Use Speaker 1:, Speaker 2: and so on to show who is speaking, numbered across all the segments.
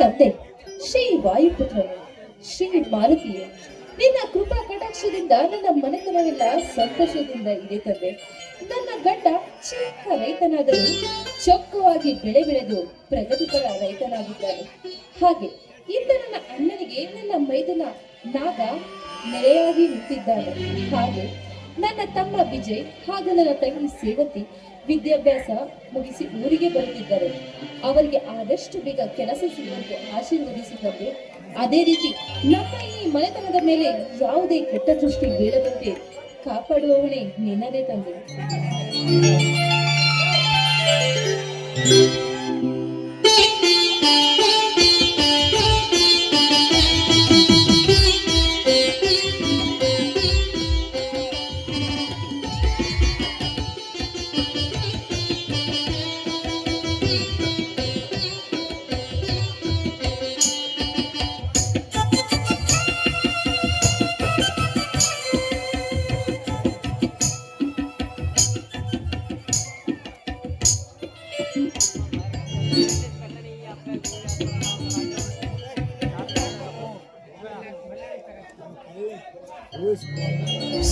Speaker 1: ತಂದೆ ಶ್ರೀ ವಾಯುಪುತ್ರನು ಶ್ರೀ ಮಾರುತಿಯೇ, ನಿನ್ನ ಕೃಪಾ ಕಟಾಕ್ಷದಿಂದ ನನ್ನ ಮನೆತನವೆಲ್ಲ ಸಂತೋಷದಿಂದ ಇದೆ ತಂದೆ. ನನ್ನ ಗಂಡ ಚಿಕ್ಕ ರೈತನಾದರೂ ಚೊಕ್ಕವಾಗಿ ಬೆಳೆ ಬೆಳೆದು ಪ್ರಗತಿಪರ ರೈತನಾಗಿದ್ದಾನೆ. ಹಾಗೆ ಇಂದು ನನ್ನ ಅಣ್ಣನಿಗೆ ನನ್ನ ಮೈದನ ನಾಗ ನೆರೆಯಾಗಿ ನಿಂತಿದ್ದಾನೆ. ಹಾಗೆ ನನ್ನ ತಮ್ಮ ವಿಜಯ್ ಹಾಗೂ ನನ್ನ ತಂಗಿ ಸೇವತಿ ವಿದ್ಯಾಭ್ಯಾಸ ಮುಗಿಸಿ ಊರಿಗೆ ಬರುತ್ತಿದ್ದರು. ಅವರಿಗೆ ಆದಷ್ಟು ಬೇಗ ಕೆಲಸ ಸಿಗುವಂತೆ ಆಶೀರ್ವದಿಸಿದಂತೆ, ಅದೇ ರೀತಿ ನಮ್ಮ ಈ ಮನೆತನದ ಮೇಲೆ ಯಾವುದೇ ಕೆಟ್ಟ ದೃಷ್ಟಿ ಬೀಳದಂತೆ ಕಾಪಾಡುವವನೇ ನಿನ್ನದೇ ತಂದೆ.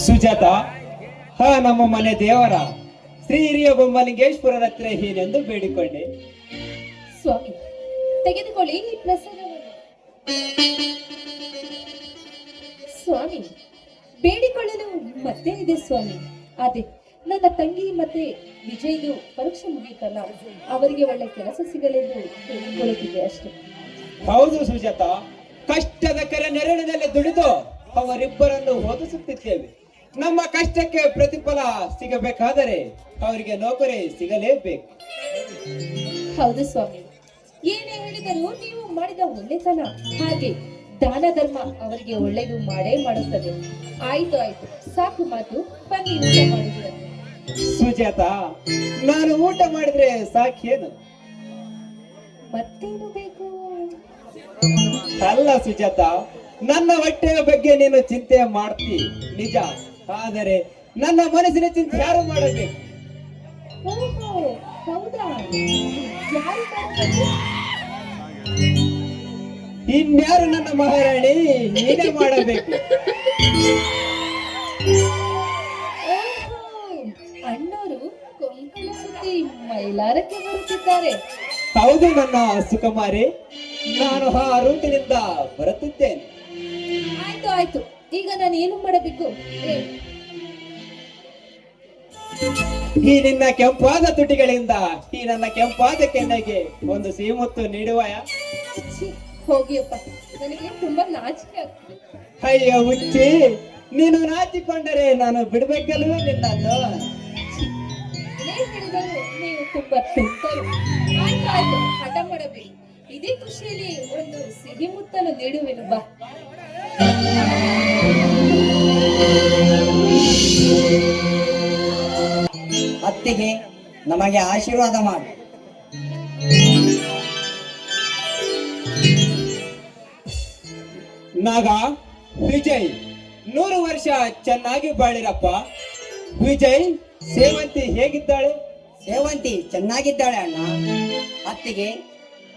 Speaker 2: ಸುಜಾತ, ಹಾ ನಮ್ಮ ಮನೆ ದೇವರ ಶ್ರೀ ಹಿರಿಯ ಬೊಮ್ಮಲಿಂಗೇಶ್ವರರ ಹತ್ರ ಹೀನೆಂದು ಬೇಡಿಕೊಂಡೆ.
Speaker 1: ಸ್ವಾಮಿ, ತೆಗೆದುಕೊಳ್ಳಿ ಈ ಪ್ರಸಾದವನ್ನು. ಸ್ವಾಮಿ, ಬೇಡಿಕೊಳ್ಳಲು ಮತ್ತೇನಿದೆ ಸ್ವಾಮಿ? ಅದೇ ನನ್ನ ತಂಗಿ ಮತ್ತೆ ವಿಜಯ್ದು ಪರೀಕ್ಷೆ ಮುಗಿಯಿತಲ್ಲ, ಅವರಿಗೆ ಒಳ್ಳೆ ಕೆಲಸ ಸಿಗಲೆಂದು ಬೇಡಿಕೊಳ್ಳುತ್ತಿದೆ ಅಷ್ಟೇ.
Speaker 2: ಹೌದು ಸುಜಾತ, ಕಷ್ಟದ ಕೆರೆ ನೆರಳಿನಲ್ಲಿ ದುಡಿದು ಅವರಿಬ್ಬರನ್ನು ಓದಿಸುತ್ತಿದ್ದೇವೆ. ನಮ್ಮ ಕಷ್ಟಕ್ಕೆ ಪ್ರತಿಫಲ ಸಿಗಬೇಕಾದರೆ ಅವರಿಗೆ ನೌಕರಿ ಸಿಗಲೇಬೇಕು.
Speaker 1: ಹೌದು ಸ್ವಾಮಿ, ಏನೇ ಹೇಳಿದರೂ ನೀವು ಮಾಡಿದ ಒಳ್ಳೆತನ ಹಾಗೆ ದಾನ ಧರ್ಮ ಅವರಿಗೆ ಒಳ್ಳೆಯದು ಮಾಡೇ ಮಾಡುತ್ತದೆ. ಆಯ್ತು ಆಯ್ತು, ಸಾಕು ಮಾತು, ಬನ್ನಿ ಊಟ ಮಾಡಿದ್ರೆ.
Speaker 2: ಸುಜಾತ, ನಾನು ಊಟ ಮಾಡಿದ್ರೆ ಸಾಕೇನು?
Speaker 1: ಮತ್ತೇನು ಬೇಕು?
Speaker 2: ಅಲ್ಲ ಸುಜಾತ, ನನ್ನ ಹೊಟ್ಟೆಯ ಬಗ್ಗೆ ನೀನು ಚಿಂತೆ ಮಾಡ್ತಿ ನಿಜ, ಆದರೆ ನನ್ನ ಮನಸ್ಸಿನ ಚಿಂತೆ ಯಾರು ಮಾಡಬೇಕು?
Speaker 1: ಓಹೋ, ಹೌದಾ? ಯಾರು ಮಾಡ್ಬೇಕು?
Speaker 2: ಇನ್ಯಾರು ನನ್ನ ಮಹಾರಾಣಿ, ನೀನೇ ಮಾಡಬೇಕು.
Speaker 1: ಓಹೋ, ಅಣ್ಣವರು ಕೊಂಕಣ ಸುತ್ತಿ ಮೈಲಾರಕ್ಕೆ ಬರುತ್ತಿದ್ದಾರೆ.
Speaker 2: ಹೌದು ನನ್ನ ಸುಕುಮಾರಿ, ನಾನು ಆ ರೂಟಿನಿಂದ ಬರುತ್ತಿದ್ದೇನೆ.
Speaker 1: ಆಯ್ತು ಆಯ್ತು, ಈಗ ನಾನು ಏನು ಮಾಡಬೇಕು?
Speaker 2: ಈ ನಿನ್ನ ಕೆಂಪಾದ ತುಟಿಗಳಿಂದ ಈ ನನ್ನ ಕೆಂಪಾದ ಕೆನ್ನೆಗೆ ಒಂದು ಸಿಹಿಮುತ್ತು ನೀಡುವಯ?
Speaker 1: ಛೀ, ಹೋಗಿಯಪ್ಪ, ನನಗೆ ತುಂಬಾ ನಾಚಿಕೆ ಆಗ್ತದೆ.
Speaker 2: ಅಯ್ಯೋ ಹುಚ್ಚಿ, ನೀನು ನಾಚಿಕೊಂಡರೆ ನಾನು ಬಿಡ್ಬೇಕಲ್ವೇ ನಿನ್ನನ್ನು?
Speaker 1: ಛೀ, ಏನ್ ಹೇಳಿದರು ನೀವು ತುಂಬಾ ತುಂಟರು. ಆಯ್ತು ಆಯ್ತು, ಹಠ ಮಾಡಬೇಡಿ. ಇದೇ ಖುಷಿಯಲ್ಲಿ ಒಂದು ಸಿಹಿ ಮುತ್ತನ್ನು ನೀಡುವೆನು ಬಾ.
Speaker 3: ಅತ್ತಿಗೆ ನಮಗೆ ಆಶೀರ್ವಾದ ಮಾಡಿ.
Speaker 2: ನಾಗ, ವಿಜಯ್ 100 ವರ್ಷ ಚೆನ್ನಾಗಿ ಬಾಳಿರಪ್ಪ. ವಿಜಯ್, ಸೇವಂತಿ ಹೇಗಿದ್ದಾಳೆ?
Speaker 3: ಸೇವಂತಿ ಚೆನ್ನಾಗಿದ್ದಾಳೆ ಅಣ್ಣ. ಅತ್ತಿಗೆ,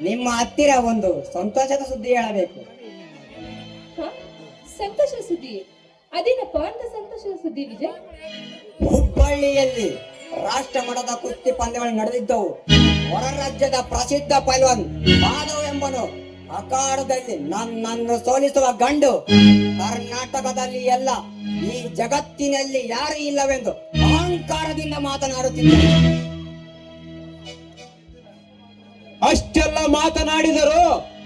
Speaker 3: ನಿಮ್ಮ ಹತ್ತಿರ ಒಂದು ಸಂತೋಷದ ಸುದ್ದಿ ಹೇಳಬೇಕು.
Speaker 1: ಹ? ಸಂತೋಷ ಸುದ್ದಿ? ಅದೇನಪ್ಪ ಅಂತ ಸಂತೋಷದ ಸುದ್ದಿ ವಿಜಯ್?
Speaker 3: ಹುಬ್ಬಳ್ಳಿಯಲ್ಲಿ ರಾಷ್ಟ್ರ ಮಟ್ಟದ ಕುಸ್ತಿ ಪಂದ್ಯಗಳು ನಡೆದಿದ್ದವು. ಹೊರ ರಾಜ್ಯದ ಪ್ರಸಿದ್ಧ ಪೈಲ್ವಾನ್ ಮಾಧವ್ ಎಂಬನು ಅಖಾಡದಲ್ಲಿ ನನ್ನನ್ನು ಸೋಲಿಸುವ ಗಂಡು ಕರ್ನಾಟಕದಲ್ಲಿ ಎಲ್ಲ ಈ ಜಗತ್ತಿನಲ್ಲಿ ಯಾರು ಇಲ್ಲವೆಂದು ಅಹಂಕಾರದಿಂದ ಮಾತನಾಡುತ್ತಿದ್ದರು.
Speaker 2: ಅಷ್ಟೆಲ್ಲ ಮಾತನಾಡಿದರು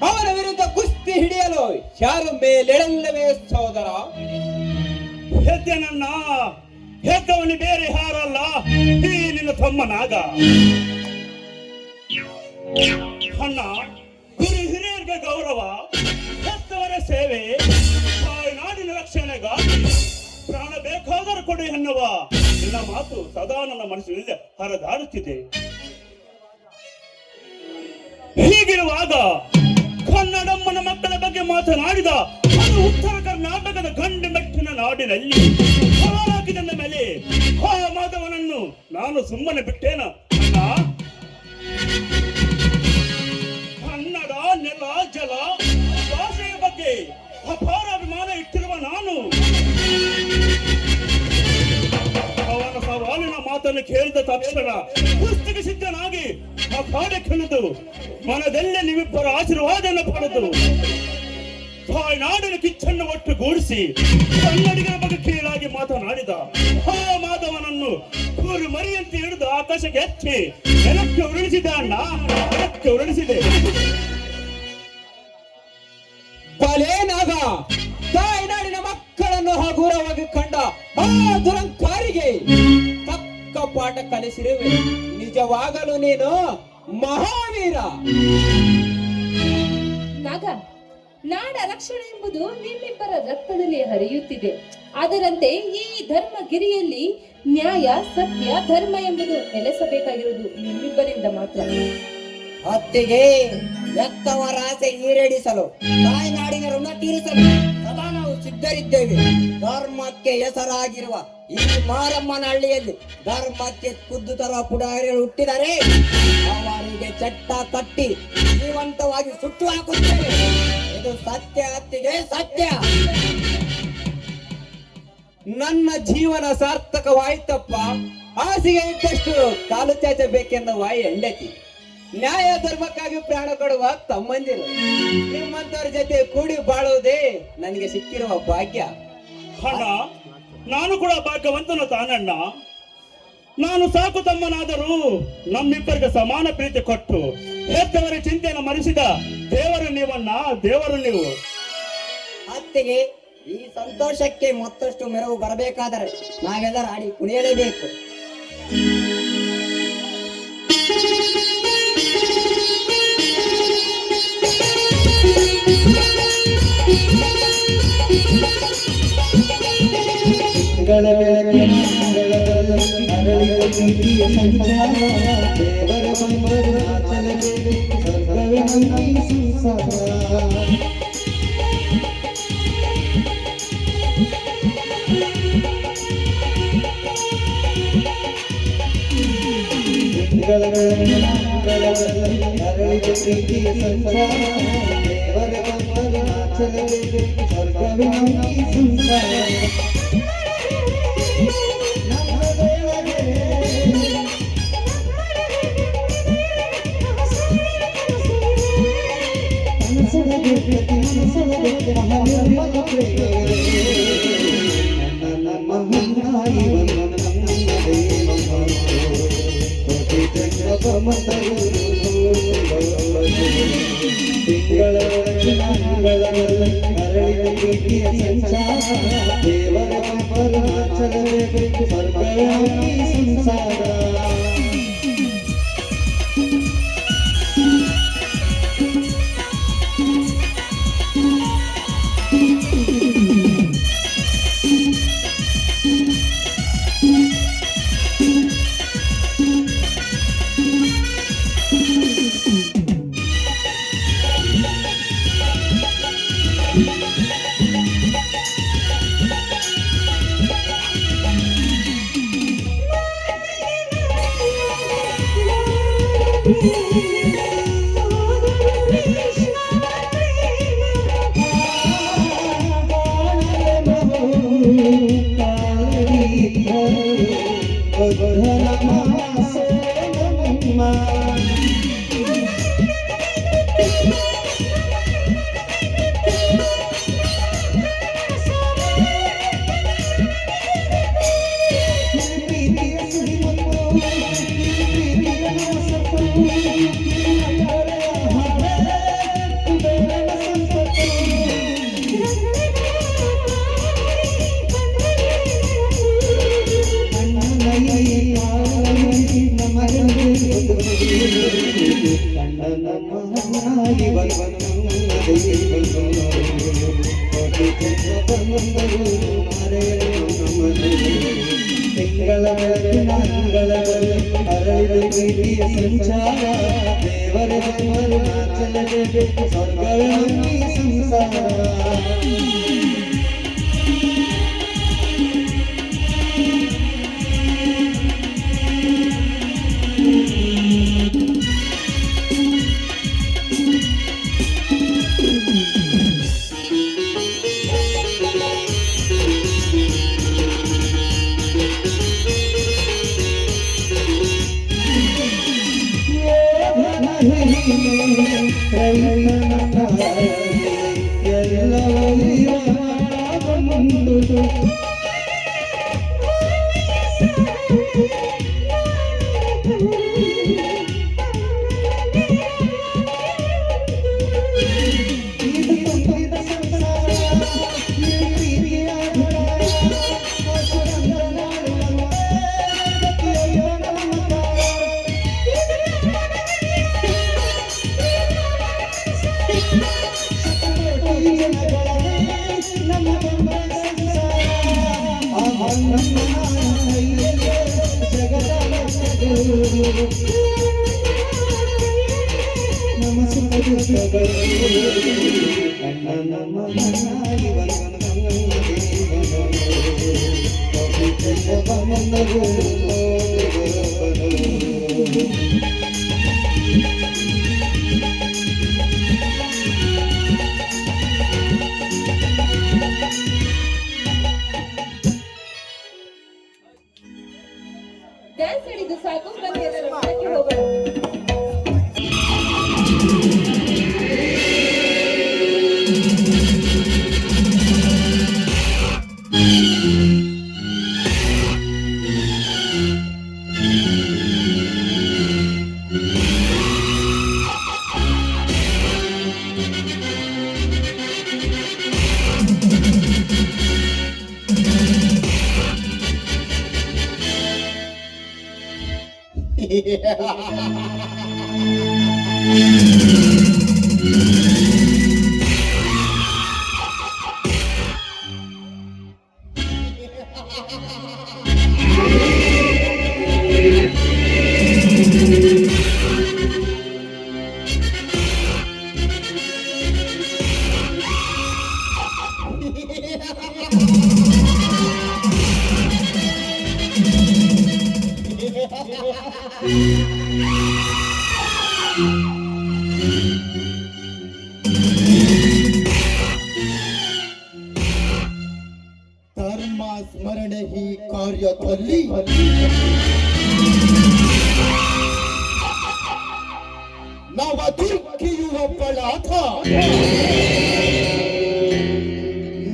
Speaker 2: ಅವನ ವಿರುದ್ಧ ಕುಸ್ತಿ ಹಿಡಿಯಲು ಯಾರು ಮೇಲೆಳಲ್ಲವೇ ಸಹೋದರ?
Speaker 4: ಹೆದ್ದೆನನ್ನ ಹೆದ್ದವನು ಬೇರೆ ಯಾರಲ್ಲ, ಈ ನಿನ್ನ ತಮ್ಮ ನಾಗ. ಅಣ್ಣ, ಗುರು ಹಿರಿಯರಿಗೆ ಗೌರವ, ಹೆತ್ತವರ ಸೇವೆ, ನಾಡಿನ ರಕ್ಷಣೆಗಾಗಿ ಪ್ರಾಣ ಬೇಕಾದರೂ ಕೊಡಿ ಎನ್ನುವ ನಿನ್ನ ಮಾತು ಸದಾ ನನ್ನ ಮನಸ್ಸಿನಲ್ಲಿ ಹರಿದಾಡುತ್ತಿದೆ. ಹೀಗಿರುವಾಗ ಕನ್ನಡಮ್ಮನ ಮಕ್ಕಳ ಬಗ್ಗೆ ಮಾತನಾಡಿದ ಅದು ಉತ್ತರ ಕರ್ನಾಟಕದ ಗಂಡು ಮೆಟ್ಟಿನ ನಾಡಿನಲ್ಲಿ ಹಾಕಿದ ಮೇಲೆ ಆ ಮಾಧವನನ್ನು ನಾನು ಸುಮ್ಮನೆ ಬಿಟ್ಟೇನ? ಅಣ್ಣ, ಕನ್ನಡ ನೆಲ ಜಲ ಭಾಷೆಯ ಬಗ್ಗೆ ಅಪಾರ ಅಭಿಮಾನ ಇಟ್ಟಿರುವ ನಾನು ಅವನ ಸವಾಲಿನ ಮಾತನ್ನು ಕೇಳಿದ ತಕ್ಷಣ ಕುಸ್ತಿಗೆ ಸಿದ್ಧನಾಗಿ ಆ ಕಾಡಕ್ಕಿಳಿದು ಮನದಲ್ಲೇ ನೀವಿಬ್ಬರ ಆಶೀರ್ವಾದವನ್ನು ಪಡೆದು ತಾಯ್ನಾಡಿನ ಕಿಚ್ಚನ್ನು ಒಟ್ಟುಗೂಡಿಸಿ ಕನ್ನಡಿಗರ ಬಗ್ಗೆ ಕೀಳಾಗಿ ಮಾತನಾಡಿದ ಆ ಮಾಧವನನ್ನು ಕೂರು ಮರಿಯಂತೆ ಹಿಡಿದು ಆಕಾಶಕ್ಕೆ ಎತ್ತಿ ನೆಲಕ್ಕೆ ಉರುಳಿಸಿದೆ. ಅಣ್ಣ, ನೆಲಕ್ಕೆ ಉರುಳಿಸಿದೆ.
Speaker 2: ಬಲೇನಾಗ, ತಾಯ್ನಾಡಿನ ಮಕ್ಕಳನ್ನು ಹಗುರವಾಗಿ ಕಂಡ ಆ ದುರಂಕಾರಿಗೆ ತಕ್ಕ ಪಾಠ ಕಲಿಸಿರುವೆ. ನಿಜವಾಗಲು ನೀನು ಮಹಾವೀರ.
Speaker 1: ನಾಗ, ನಾಡ ರಕ್ಷಣೆ ಎಂಬುದು ನಿಮ್ಮಿಬ್ಬರ ರಕ್ತದಲ್ಲಿ ಹರಿಯುತ್ತಿದೆ. ಅದರಂತೆ ಈ ಧರ್ಮಗಿರಿಯಲ್ಲಿ ನ್ಯಾಯ, ಸತ್ಯ, ಧರ್ಮ ಎಂಬುದು ನೆಲೆಸಬೇಕಾಗಿರುವುದು ನಿಮ್ಮಿಬ್ಬರಿಂದ ಮಾತ್ರ.
Speaker 3: ಅತ್ತಿಗೆ, ಎತ್ತವರ ಆಸೆ ಈಡೇರಿಸಲು, ತಾಯ್ನಾಡಿನ ಋಣ ತೀರಿಸಲು ಸದಾ ನಾವು ಸಿದ್ಧರಿದ್ದೇವೆ. ಧರ್ಮಕ್ಕೆ ಹೆಸರಾಗಿರುವ ಈ ಮಾರಮ್ಮನ ಹಳ್ಳಿಯಲ್ಲಿ ಧರ್ಮಕ್ಕೆ ಖುದ್ದು ತರುವ ಪುಡಾರಿಗಳು ಹುಟ್ಟಿದರೆ ಅವರಿಗೆ ಚಟ್ಟ ಕಟ್ಟಿ ಜೀವಂತವಾಗಿ ಸುಟ್ಟು ಹಾಕುತ್ತೇವೆ. ಇದು ಸತ್ಯ ಅತ್ತಿಗೆ, ಸತ್ಯ.
Speaker 2: ನನ್ನ ಜೀವನ ಸಾರ್ಥಕವಾಯ್ತಪ್ಪ. ಆಸೆಗೆ ಇದ್ದಷ್ಟು ಕಾಲು ಚಾಚಬೇಕೆಂದ ವಾಯಿ ಹೆಂಡತಿ, ನ್ಯಾಯ ಧರ್ಮಕ್ಕಾಗಿ ಪ್ರಾಣ ಕೊಡುವ ತಮ್ಮಂದಿರು, ನಿಮ್ಮಂತವ್ರ ಜೊತೆ ಕೂಡಿ ಬಾಳುವುದೇ ನನಗೆ ಸಿಕ್ಕಿರುವ ಭಾಗ್ಯ.
Speaker 4: ಅಣ್ಣ, ನಾನು ಕೂಡ ಭಾಗ್ಯವಂತನು ತಾನಣ್ಣ. ನಾನು ಸಾಕು ತಮ್ಮನಾದರೂ ನಮ್ಮಿಬ್ಬರಿಗೆ ಸಮಾನ ಪ್ರೀತಿ ಕೊಟ್ಟು ಹೆತ್ತವರ ಚಿಂತೆಯನ್ನು ಮರೆಸಿದ ದೇವರು ನೀವಣ್ಣ, ದೇವರು ನೀವು.
Speaker 3: ಅತ್ತಿಗೆ, ಈ ಸಂತೋಷಕ್ಕೆ ಮತ್ತಷ್ಟು ಮೆರಗು ಬರಬೇಕಾದರೆ ನಾವೆಲ್ಲರೂ ಆಡಿ ಕುಣಿಯಲೇಬೇಕು. ನಮ್ಮ
Speaker 1: ಡ್ಯಾನ್ಸ್ ಹಿಡಿದು ಸಾಕು, ಬನ್ನಿ ಎಲ್ಲರೂ ಮನೆಗೆ ಹೋಗೋಣ.
Speaker 5: ಧರ್ಮ ಸ್ಮರಣೆ ಈ ಕಾರ್ಯದಲ್ಲಿ ನವದುರ್ಗಿಯು ಒಬ್ಬಳಾದ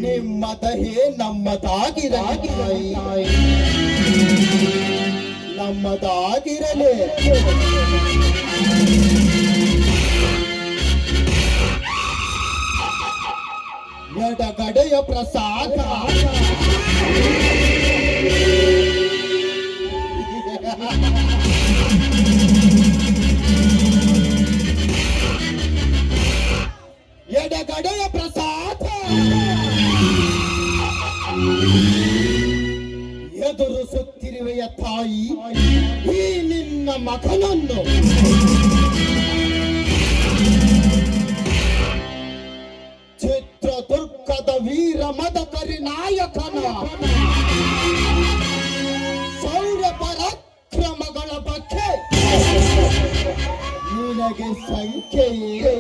Speaker 5: ನಿಮ್ಮ ದಹೆ ನಮ್ಮದಾಗಿರಲಿ, ನಮ್ಮದಾಗಿರಲಿ. ಎಡಗಡೆಯ ಪ್ರಸಾದ ಎಡಗಡೆಯ ಪ್ರಸಾದ ಎದುರಿಸುತ್ತಿರುವೆಯ ತಾಯಿ ಈ ನಿನ್ನ ಮಗನನ್ನು. ಚಿತ್ರದುರ್ಗದ ವೀರ ಮದಕರಿ ನಾಯಕನ ಶೌರ್ಯ ಪರಾಕ್ರಮಗಳ ಬಗ್ಗೆ ನಿನಗೆ ಸಂಖ್ಯೆಯೇ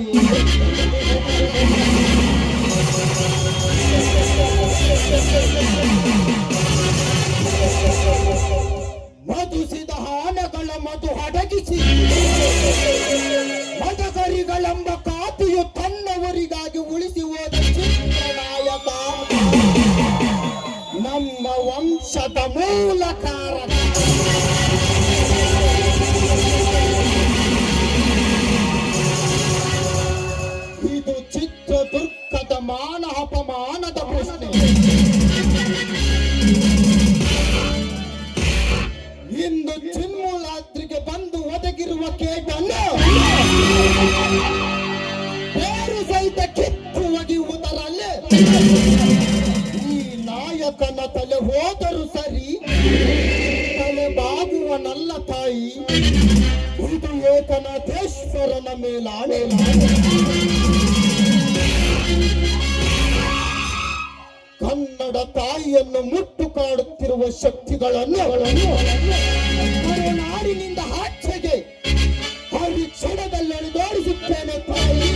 Speaker 5: ಮಧುಸಿದ ಆನೆಗಳ ಮಧು ಅಡಗಿಸಿ ಮದಕರಿಗಳೆಂಬ ಕಾಪಿಯು ತನ್ನವರಿಗಾಗಿ ಉಳಿಸಿ ಹೋದ ಚಿತ್ರನಾಯಕ ನಮ್ಮ ವಂಶದ ಮೂಲ ಕಾರಣ. ಇದು ಚಿತ್ರದುರ್ಗದ ಮಾನ ಅಪಮಾನದ ಪ್ರಶ್ನೆ. ಇಂದು ಚಿನ್ಮೂಲಾದ್ರಿಗೆ ಬಂದು ಒದಗಿರುವ ಕೇಟನ್ನು ಬೇರು ಸಹಿತ ಕಿತ್ತು ಒಗೆಯುವುದರಲ್ಲೇ ಈ ನಾಯಕನ ತಲೆ ಹೋದರೂ ಸರಿ, ತಲೆ ಬಾಗುವನಲ್ಲ ತಾಯಿ. ಇದು ಏಕನಾಥೇಶ್ವರನ ಮೇಲಾಣೆ. ಕನ್ನಡ ತಾಯಿಯನ್ನು ಮುಟ್ಟು ಕಾಡುತ್ತಿರುವ ಶಕ್ತಿಗಳನ್ನು ನಾಡಿನಿಂದ ಆಚೆಗೆ ಹರಿಕ್ಷಣದಲ್ಲಿಳಿದೋಡಿಸುತ್ತೇನೆ ತಾಯಿ.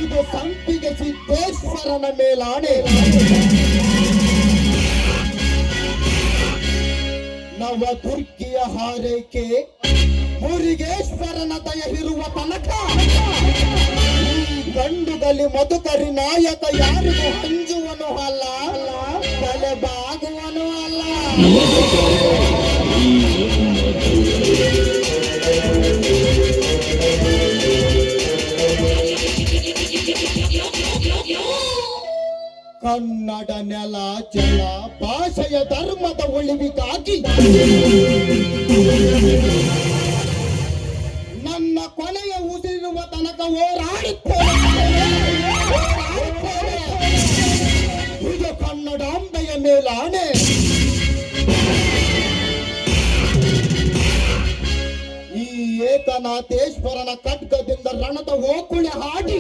Speaker 5: ಇದು ಸಂಪಿಗೆ ಸಿದ್ದೇಶ್ವರನ ಮೇಲಾಣೆ. ನವದುರ್ಗಿಯ ಹಾರೈಕೆ ಮುರುಗೇಶ್ವರನ ದಯ ಇರುವ ತನಕ ಈ ಗಂಡುಗಲಿ ಮಧುಕರಿ ನಾಯಕ ಯಾರಿಗೂ ಹಂಜುವನು ಅಲ್ಲ, ತಲೆ ಬಾಗುವನು ಅಲ್ಲ. ಕನ್ನಡ ನೆಲ ಜಲ ಭಾಷೆಯ ಧರ್ಮದ ಉಳಿವಿಗಾಗಿ ನನ್ನ ಕೊನೆಯ ಉಸಿರುವ ತನಕ ಹೋರಾಡುತ್ತೇನೆ. ಇದು ಕನ್ನಡಾಂಬೆಯ ಮೇಲಾಣೆ. ಈ ಏಕನಾಥೇಶ್ವರನ ಖಡ್ಗದಿಂದ ರಣದ ಓಕುಳಿ ಹಾಡಿ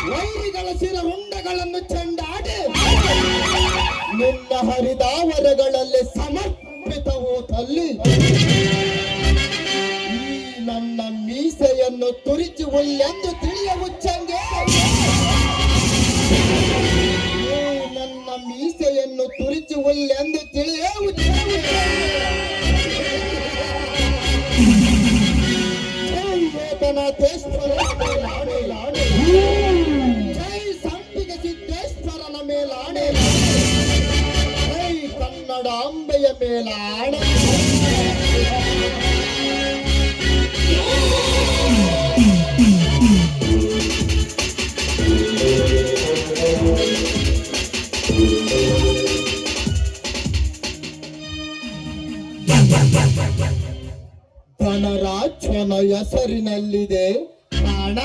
Speaker 5: ವೈರಿಗಳ ಶಿರ ಉಂಡಗಳನ್ನು ಚೆಂಡಾಡಿ ನಿನ್ನ ಹರಿದಾವರಗಳಲ್ಲಿ ಸಮರ್ಪಿತವೋ ತಲ್ಲಿ. ಈ ನನ್ನ ಮೀಸೆಯನ್ನು ತುರಿಚುವುಲ್ಲೆಂದು ತಿಳಿಯ ಮುಚ್ಚಂಗೆ. ಈ ನನ್ನ ಮೀಸೆಯನ್ನು ತುರಿಚುವುಲ್ಲೆಂದು ತಿಳಿಯ ಮುಚ್ಚಂಗೆ. ಜೈ ಏಕನಾಥೇಶ್ವರ ಲಾಣೆ ಲಾಣೆ. ಜೈ ಸಂಪಿಗೆ ಸಿದ್ದೇಶ್ವರನ ಮೇಲಾಣೆ. ಜೈ ಕನ್ನಡಾಂಬೆಯ ಮೇಲಾಣೆ. ಧನರಾಜನ ಹೆಸರಿನಲ್ಲಿದೆ ಹಣ.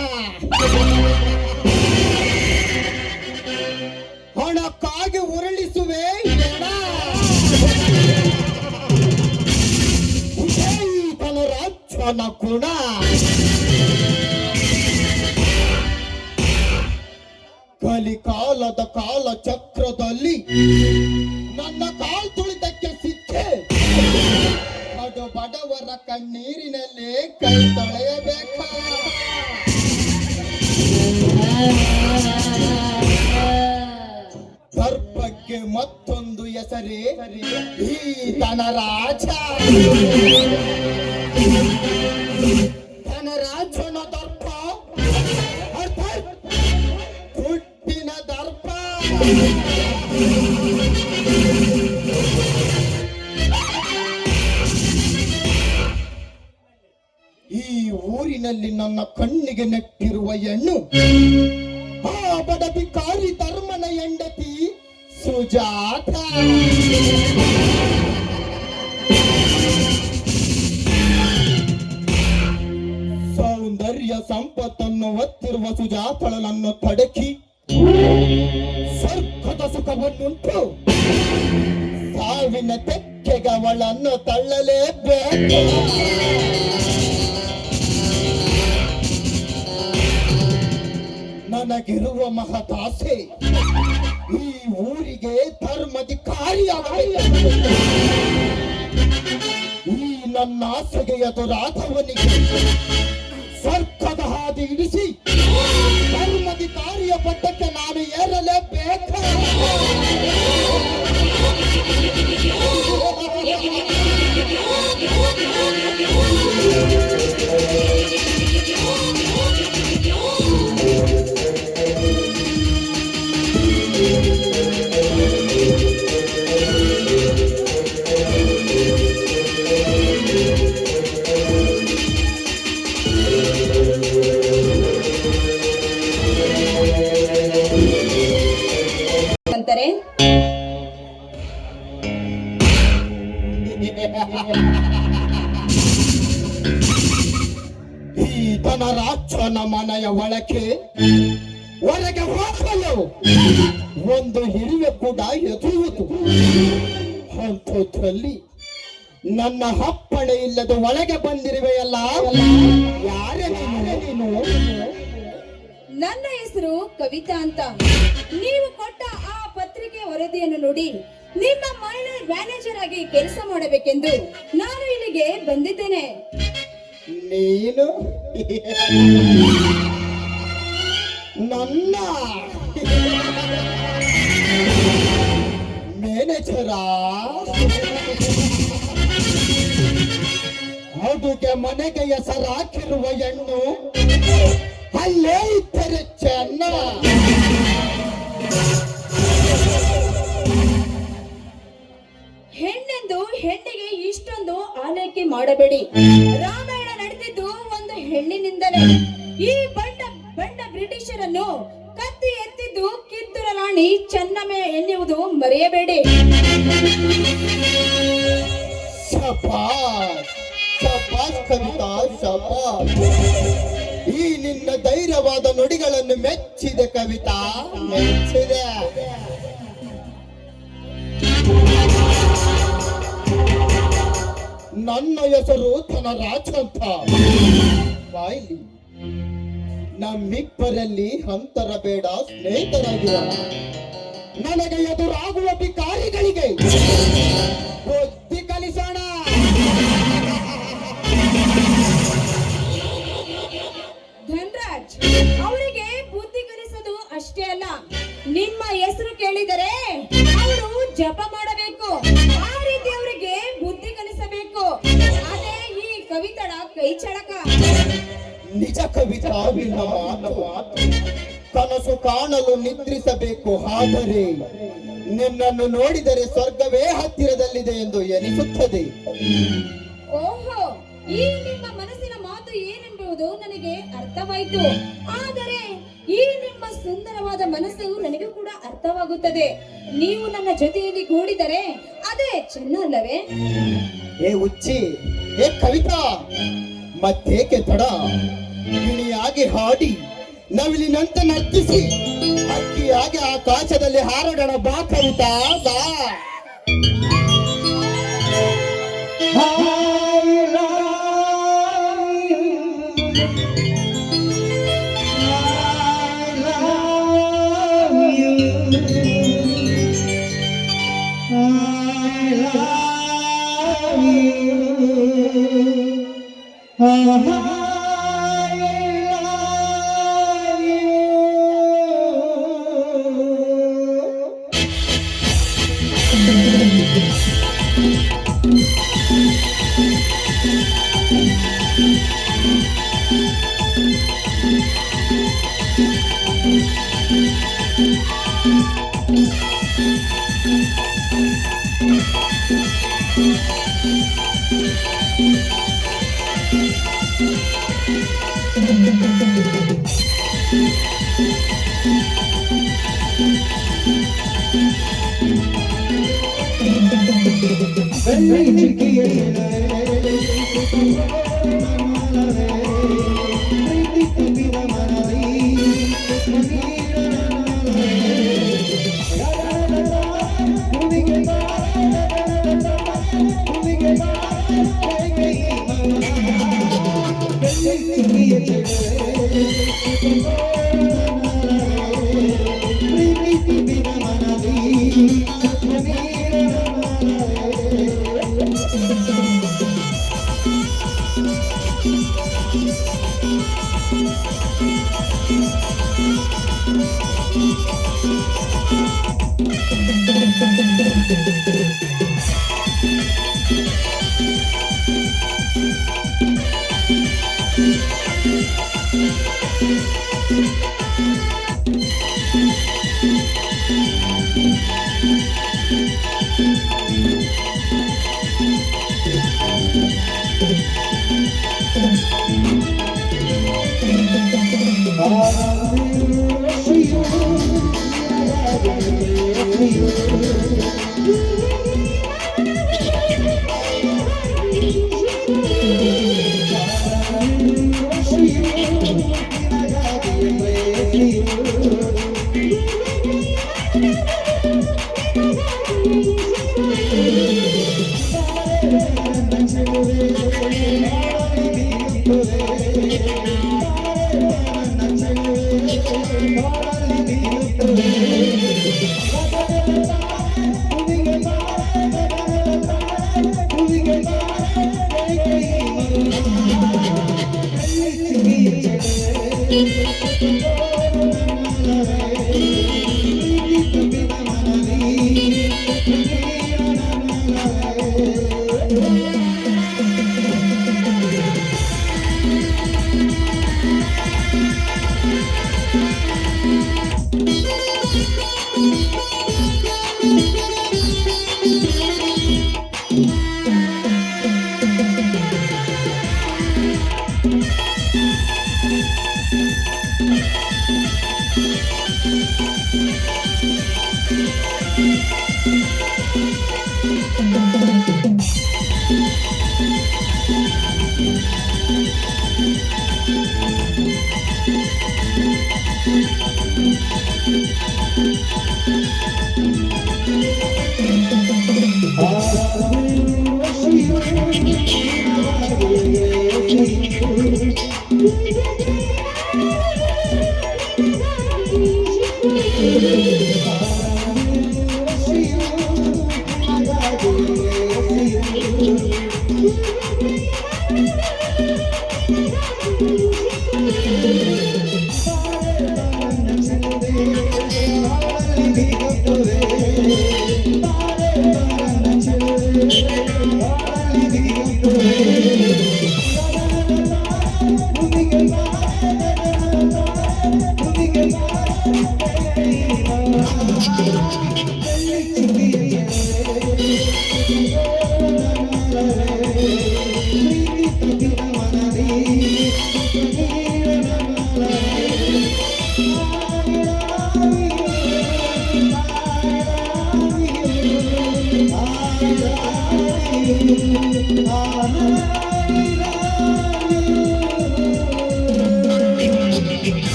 Speaker 5: ಹಣಕ್ಕಾಗಿ ಉರುಳಿಸುವೆ ಎಣ. ಇದೇ ಈ ಧನರಾಜನ ಗುಣ. ಕಲಿಕಾಲದ ಕಾಲ ಚಕ್ರದಲ್ಲಿ ನನ್ನ ಕಾಲ್ ತುಳಿತಕ್ಕೆ ಸಿಕ್ಕೆ. ಅದು ಬಡವರ ಕಣ್ಣೀರಿನಲ್ಲಿ ಕೈ ತೊಳೆಯಬೇಕ. ದರ್ಪಕ್ಕೆ ಮತ್ತೊಂದು ಹೆಸರೇ ಈ ಧನರಾಜ. ಧನರಾಜನ ದರ್ಪ ಅರ್ಥಾತ್ ದುಡ್ಡಿನ ದರ್ಪ. ಈ ಊರಿನಲ್ಲಿ ನನ್ನ ಕಣ್ಣಿಗೆ ನೆಟ್ಟಿರುವ ಹೆಣ್ಣು ಆ ಬಡ ಬಿಕಾರಿ ಧರ್ಮನ ಹೆಂಡತಿ ಸುಜಾತ. ಸೌಂದರ್ಯ ಸಂಪತ್ತನ್ನು ಒತ್ತಿರುವ ಸುಜಾತಳನ್ನು ತಡಕಿ ಸ್ವರ್ಗದ ಸುಖವನ್ನುಂಟು ಸಾವಿನ ತೆಕ್ಕೆಗೆ ಅವಳನ್ನು ತಳ್ಳಲೇಬೇಕು. ನನಗಿರುವ ಮಹತಾಸೆ ಈ ಊರಿಗೆ ಧರ್ಮಾಧಿಕಾರಿಯಾಗಬೇಕು. ಈ ನನ್ನ ಆಸೆಗೆ ಎದುರಾದವನಿಗೆ ಸ್ವರ್ಗದ ಹಾದಿ ಇಡಿಸಿ ಧರ್ಮಾಧಿಕಾರಿಯ ಪಟ್ಟಕ್ಕೆ ನಾನು ಏರಲೇಬೇಕು.
Speaker 1: ಅಂತಾರೆ
Speaker 5: ಈ ಧನರಾಜನ ಮನೆಯ ಒಳಗೆ ಹೊರಗೆ ಹೋಗಲು ಒಂದು ಹಿರಿವೆ ಕೂಡ ಎದುರುವುದು. ಅಂಥದ್ರಲ್ಲಿ ನನ್ನ ಅಪ್ಪಣೆ ಇಲ್ಲದ ಒಳಗೆ ಬಂದಿರುವೆಯಲ್ಲ, ಯಾರೇ ನೀನು?
Speaker 1: ನನ್ನ ಹೆಸರು ಕವಿತಾ ಅಂತ. ನೀವು ಕೊಟ್ಟ ಆ ಪತ್ರಿಕೆ ವರದಿಯನ್ನು ನೋಡಿ ನಿಮ್ಮ ಮೈನರ್ ಮ್ಯಾನೇಜರ್ ಆಗಿ ಕೆಲಸ ಮಾಡಬೇಕೆಂದು ನಾನು ಇಲ್ಲಿಗೆ ಬಂದಿದ್ದೇನೆ.
Speaker 5: ನೀನು ನನ್ನ ಮ್ಯಾನೇಜರಾ? ಅಡುಗೆ ಮನೆಗೆ ಹೆಸರಾಕಿರುವ ಹೆಣ್ಣು ಅಲ್ಲೇ ಇದ್ದರೆ ಚೆನ್ನ.
Speaker 1: ಹೆಣ್ಣೆಂದು ಹೆಣ್ಣಿಗೆ ಇಷ್ಟೊಂದು ಆಲೈಕೆ ಮಾಡಬೇಡಿ. ರಾಮಾಯಣ ನಡೆದಿದ್ದು ಒಂದು ಹೆಣ್ಣಿನಿಂದಲೇ. ಈ ಬಂಡ ಬ್ರಿಟಿಷರನ್ನು ಕತ್ತಿ ಎತ್ತಿದ್ದು ಕಿತ್ತೂರ ರಾಣಿ ಚೆನ್ನಮ್ಮ ಎನ್ನುವುದು ಮರೆಯಬೇಡಿ.
Speaker 5: ಶಬಾಷ್ ಶಬಾಷ್ ಕವಿತಾ ಶಬಾಷ್. ಈ ನಿನ್ನ ಧೈರ್ಯವಾದ ನುಡಿಗಳನ್ನು ಮೆಚ್ಚಿದೆ ಕವಿತಾ, ಮೆಚ್ಚಿದೆ. ನನ್ನ ಹೆಸರು ಧನರಾಜ ಅಂತ. ಬಾಯ್ಲಿ, ನಮ್ಮಿಬ್ಬರಲ್ಲಿ ಅಂತರ ಬೇಡ, ಸ್ನೇಹಿತರಾಗಿರೋಣ. ನನಗೆ ಎದುರಾಗುವ ಭಿಕಾರಿಗಳಿಗೆ ಬುದ್ಧಿ ಕಲಿಸೋಣ.
Speaker 1: ಧನ್ರಾಜ್, ಅವರಿಗೆ ಬುದ್ಧಿ ಕಲಿಸೋದು ಅಷ್ಟೇ ಅಲ್ಲ, ನಿಮ್ಮ ಹೆಸರು ಕೇಳಿದರೆ ಅವರು ಜಪ ಮಾಡಬೇಕು. ಆ ರೀತಿ ಅವರಿಗೆ ಬುದ್ಧಿ ಕಲಿಸಬೇಕು. ಅದೇ ಈ ಕವಿತಳ ಕೈ ಚಳಕ.
Speaker 5: ನಿಜ ಕವಿತಾ ನಿನ್ನ ಮಾತು. ಕನಸು ಕಾಣಲು ನಿದ್ರಿಸಬೇಕು, ಆದರೆ ನಿನ್ನನ್ನು ನೋಡಿದರೆ ಸ್ವರ್ಗವೇ ಹತ್ತಿರದಲ್ಲಿದೆ ಎಂದು ಎನಿಸುತ್ತದೆ.
Speaker 1: ಓಹೋ, ಈ ನಿಮ್ಮ ಮನಸ್ಸಿನ ಮಾತು ಏನೆಂಬುದು ನನಗೆ ಅರ್ಥವಾಯಿತು. ಆದರೆ ಈ ನಿಮ್ಮ ಸುಂದರವಾದ ಮನಸ್ಸು ನನಗೂ ಕೂಡ ಅರ್ಥವಾಗುತ್ತದೆ. ನೀವು ನನ್ನ ಜೊತೆಯಲ್ಲಿ ಕೂಡಿದರೆ ಅದೇ ಚೆನ್ನ ಅಲ್ಲವೇ?
Speaker 5: ಏ ಹುಚ್ಚಿ, ಏ ಕವಿತಾ, ಮತ್ತೇಕೆ ತಡ? ಗಿಣಿಯಾಗಿ ಹಾಡಿ, ನವಿಲಿನಂತೆ ನರ್ತಿಸಿ, ಹಕ್ಕಿಯಾಗಿ ಆಕಾಶದಲ್ಲಿ ಹಾರೋಣ. ಬಾ ಕವಿತಾ, ಬಾ.